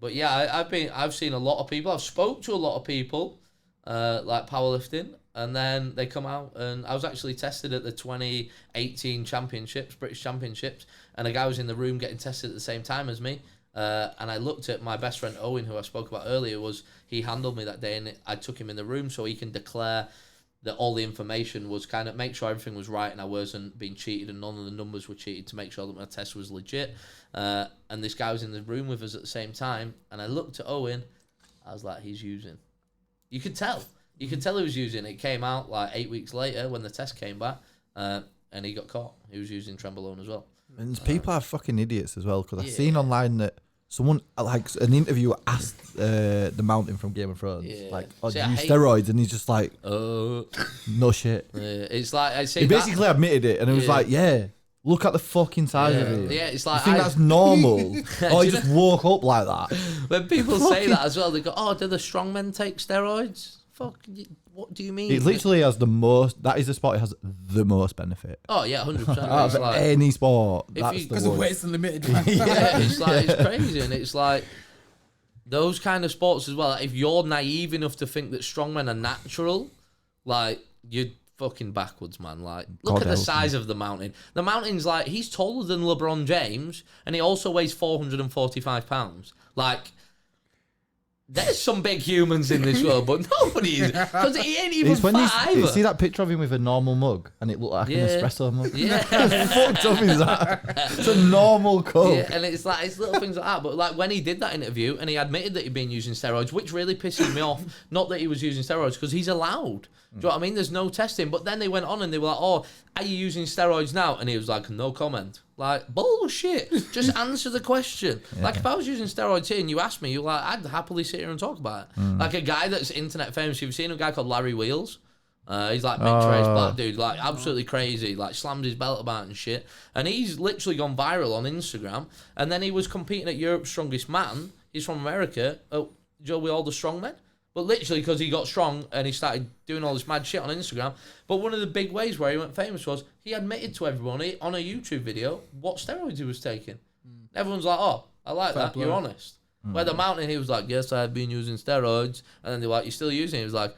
yeah, I've seen a lot of people. I've spoke to a lot of people, like powerlifting, and then they come out, and I was actually tested at the 2018 championships, British Championships, and a guy was in the room getting tested at the same time as me, And I looked at my best friend Owen, who I spoke about earlier, he handled me that day, and I took him in the room so he can declare that all the information was kind of make sure everything was right and I wasn't being cheated and none of the numbers were cheated, to make sure that my test was legit. And this guy was in the room with us at the same time, and I looked at Owen, I was like, he's using. You could tell he was using. It came out like 8 weeks later when the test came back, and he got caught. He was using Trenbolone as well. And people are fucking idiots as well, because I've seen online that someone, like an interviewer asked the Mountain from Game of Thrones, like, do you use steroids? And he's just like, no shit. It's like, I say he basically admitted it, and it was like, look at the fucking size of it. Yeah, it's like, you think that's normal? Or he just woke up like that? When people say that as well, they go, oh, do the strongmen take steroids? Fuck, what do you mean? It literally has the most, that is the sport it has the most benefit. Oh yeah, 100%. Out of any sport, that's because the weight's unlimited. It's crazy, and it's like those kind of sports as well. Like, if you're naive enough to think that strongmen are natural, like, you're fucking backwards, man. Like, look at the size of the Mountain. The Mountain's like, he's taller than LeBron James, and he also weighs 445 pounds. Like, there's some big humans in this world, but nobody is, because he ain't even fat either. See that picture of him with a normal mug, and it looked like an espresso mug? Yeah. How fucked up is that? It's a normal cup. Yeah, and it's like, it's little things like that. But like when he did that interview and he admitted that he'd been using steroids, which really pisses me off, not that he was using steroids, because he's allowed. Do you know what I mean? There's no testing. But then they went on and they were like, oh, are you using steroids now? And he was like, no comment. Like, bullshit. Just answer the question. Yeah. Like, if I was using steroids here and you asked me, you're like, I'd happily sit here and talk about it. Like a guy that's internet famous. You've seen a guy called Larry Wheels? He's like mixed-race black dude, like absolutely crazy, like slams his belt about and shit. And he's literally gone viral on Instagram. And then he was competing at Europe's Strongest Man. He's from America. Oh, Joe, with all the strong men. But literally because he got strong and he started doing all this mad shit on Instagram. But one of the big ways where he went famous was he admitted to everybody on a YouTube video what steroids he was taking. Everyone's like, oh, I like that, you're honest. Where the Mountain, he was like, yes, I've been using steroids. And then they're like, you're still using it? He was like,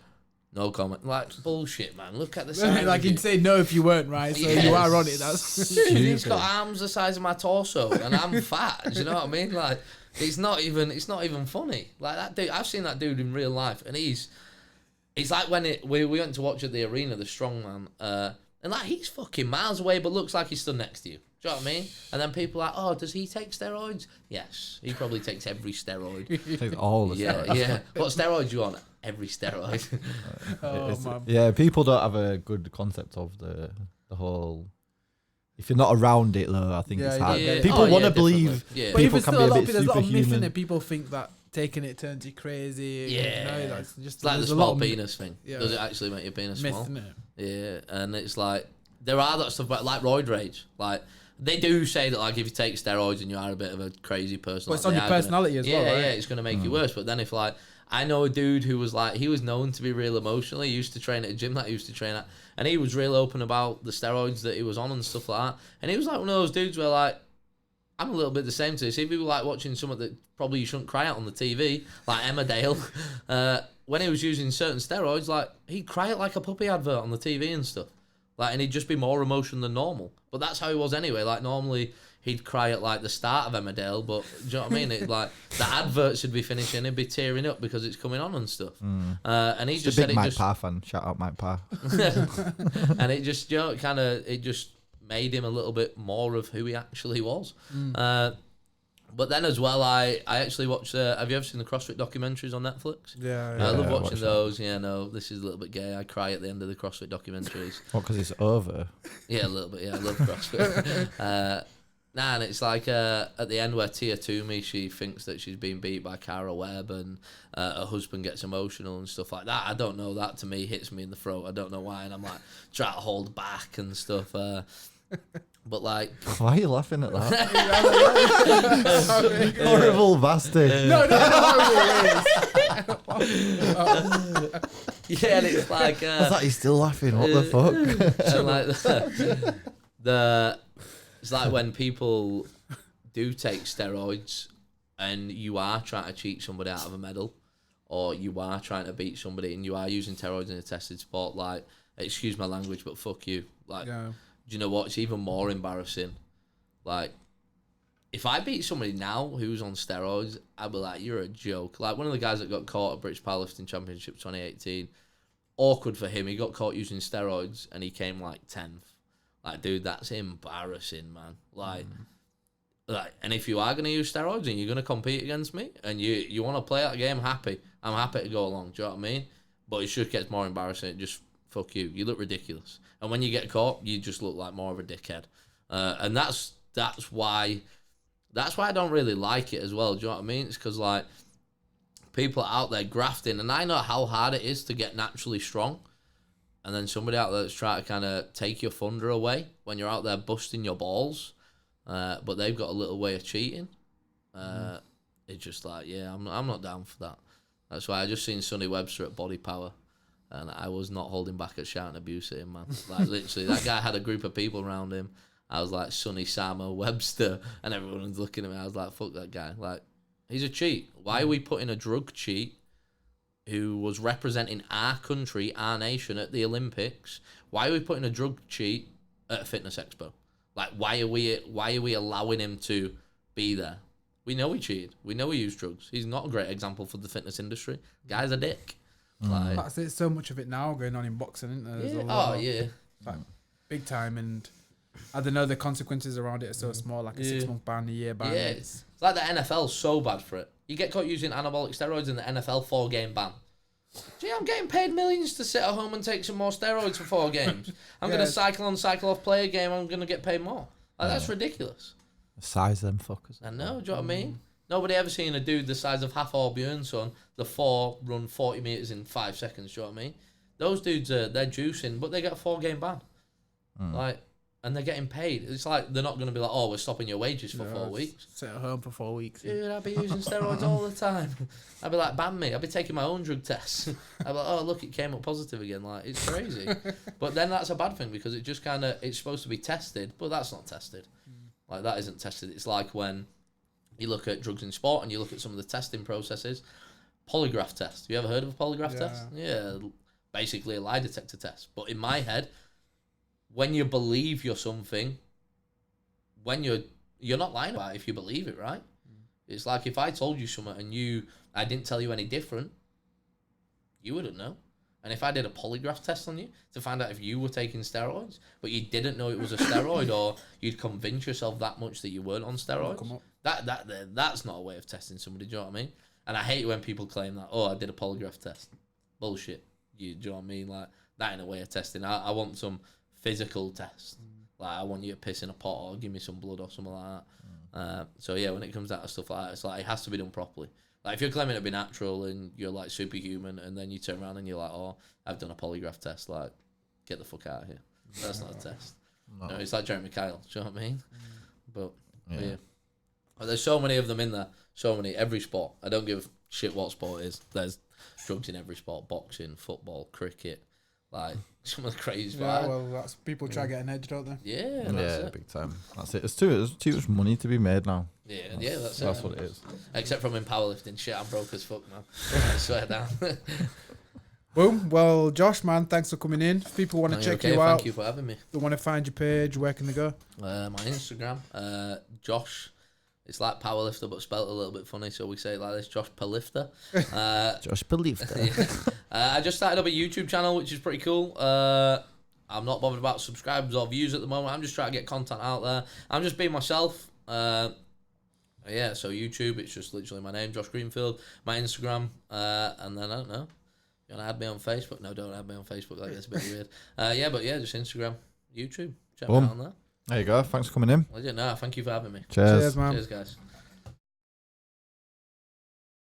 no comment. Like, bullshit, man. Look at the size. Like, he'd say no if you weren't, right? So you are on it. That's he's got arms the size of my torso and I'm fat. Do you know what I mean? Like, it's not even funny. Like, that dude, I've seen that dude in real life, and he's like when we went to watch at the arena, the strongman, and like, he's fucking miles away, but looks like he's stood next to you. Do you know what I mean? And then people are like, oh, does he take steroids? Yes, he probably takes every steroid. He takes all the steroids. Yeah. What steroids you on? Every steroid. Yeah, people don't have a good concept of the whole. If you're not around it, though, I think it's hard. Yeah. People want to believe But people can be a bit superhuman. There's a lot of myth in it. People think that taking it turns you crazy. Yeah. You know, that's just, it's like the small penis thing. Yeah. Does it actually make your penis small? Yeah, and it's like, there are that stuff like roid rage. Like, they do say that, like, if you take steroids and you are a bit of a crazy person, well, it's on your personality as well, right? Yeah, it's going to make you worse. But then if, like, I know a dude who was like, he was known to be real emotional. He used to train at a gym that he used to train at, and he was real open about the steroids that he was on and stuff like that. And he was like one of those dudes where, like, I'm a little bit the same to this. If people like watching something that probably you shouldn't cry at on the TV, like Emmerdale, when he was using certain steroids, like, he'd cry at like a puppy advert on the TV and stuff. Like, and he'd just be more emotional than normal. But that's how he was anyway. Like, normally he'd cry at like the start of Emmerdale, but do you know what I mean? It, like, the adverts would be finishing, he'd be tearing up because it's coming on and stuff. And he just said it. Mike Parr fan. Shout out Mike Parr. And it just, you know, it just made him a little bit more of who he actually was. But then as well, I actually watched. Have you ever seen the CrossFit documentaries on Netflix? Yeah. I love watching those. Yeah, no, this is a little bit gay. I cry at the end of the CrossFit documentaries. What? Because it's over. Yeah, a little bit. Yeah, I love CrossFit. And it's like at the end where Tia Toomey, she thinks that she's being beat by Cara Webb, and her husband gets emotional and stuff like that. I don't know. That to me hits me in the throat. I don't know why, and I'm like trying to hold back and stuff. But like, why are you laughing at that? Horrible bastard. No. Yeah, and it's like I was like, he's still laughing. What the fuck? And like it's like when people do take steroids and you are trying to cheat somebody out of a medal, or you are trying to beat somebody and you are using steroids in a tested sport. Like, excuse my language, but fuck you. Like. Yeah. Do you know what? It's even more embarrassing. Like, if I beat somebody now who's on steroids, I'd be like, you're a joke. Like one of the guys that got caught at British Powerlifting Championship 2018, awkward for him. He got caught using steroids and he came like 10th. Like, dude, that's embarrassing, man. Like, and if you are going to use steroids and you're going to compete against me and you want to play that game, I'm happy to go along. Do you know what I mean? But it just gets more embarrassing. It just, fuck you. You look ridiculous. And when you get caught, you just look like more of a dickhead. And that's why I don't really like it as well. Do you know what I mean? It's because, like, people are out there grafting, and I know how hard it is to get naturally strong. And then somebody out there that's trying to kind of take your thunder away when you're out there busting your balls, but they've got a little way of cheating. It's just like, yeah, I'm not down for that. That's why I just seen Sonny Webster at Body Power, and I was not holding back at shouting abuse at him, man. Like, literally, that guy had a group of people around him. I was like, Sonny, Samo, Webster, and everyone was looking at me. I was like, fuck that guy. Like, he's a cheat. Why are we putting a drug cheat who was representing our country, our nation at the Olympics? Why are we putting a drug cheat at a fitness expo? Like, why are we allowing him to be there? We know he cheated. We know he used drugs. He's not a great example for the fitness industry. Guy's a dick. Like, that's it. So much of it now going on in boxing, isn't there? Yeah. Yeah. Like, big time, and I don't know, the consequences around it are so small, like a 6-month ban, a year ban. Yeah, it's like the NFL's so bad for it. You get caught using anabolic steroids in the NFL, 4-game ban. Gee, I'm getting paid millions to sit at home and take some more steroids for 4 games. I'm going to cycle on, cycle off, play a game, I'm going to get paid more. Like, that's ridiculous. The size of them fuckers. I know, do you know what I mean? Nobody ever seen a dude the size of half our Björnsson, the 4, run 40 metres in 5 seconds, do you know what I mean? Those dudes, they're juicing, but they get a 4-game ban. Like, and they're getting paid. It's like they're not going to be like, oh, we're stopping your wages for 4 weeks. Sit at home for 4 weeks. Dude, I'd be using steroids all the time. I'd be like, ban me. I'd be taking my own drug tests. I'd be like, oh, look, it came up positive again. Like, it's crazy. But then that's a bad thing because it just kind of, it's supposed to be tested, but that's not tested. Like, that isn't tested. It's like when you look at drugs in sport and you look at some of the testing processes. Polygraph test. Have you ever heard of a polygraph test? Yeah. Basically a lie detector test. But in my head, when you believe you're something, when you're not lying about it if you believe it, right? It's like if I told you something and I didn't tell you any different, you wouldn't know. And if I did a polygraph test on you to find out if you were taking steroids, but you didn't know it was a steroid, or you'd convince yourself that much that you weren't on steroids, that's not a way of testing somebody. Do you know what I mean? And I hate when people claim that, oh, I did a polygraph test. Bullshit. Do you know what I mean? Like, that ain't a way of testing. I want some physical test. Like, I want you to piss in a pot or give me some blood or something like that. So yeah, when it comes out of stuff like that, it's like it has to be done properly. Like, if you're claiming to be natural and you're like superhuman, and then you turn around and you're like, oh, I've done a polygraph test, like, get the fuck out of here. That's not a test. No, it's like Jeremy Kyle. Do you know what I mean? But yeah. But there's so many of them in there. So many. Every sport. I don't give a shit what sport it is. There's drugs in every sport. Boxing, football, cricket. Like, some of the crazy stuff. Yeah, well, that's people try to get an edge, don't they? Yeah, that's it. Big time. That's it. There's too much money to be made now. Yeah, that's it. That's what it is. Except from in powerlifting. Shit, I'm broke as fuck, man. I swear down. Boom. Well, Josh, man, thanks for coming in. If people want to check you out, thank you for having me. They want to find your page, where can they go? My Instagram, Josh. It's like powerlifter, but spelled a little bit funny, so we say it like this: Josh Palifter. Josh Palifter. I just started up a YouTube channel, which is pretty cool. I'm not bothered about subscribers or views at the moment. I'm just trying to get content out there. I'm just being myself. Yeah, so YouTube, it's just literally my name, Josh Greenfield. My Instagram, and then I don't know. You want to add me on Facebook? No, don't add me on Facebook. That gets a bit weird. Just Instagram, YouTube. Check me out on that. There you go. Thanks for coming in. No, thank you for having me. Cheers, man. Cheers, guys.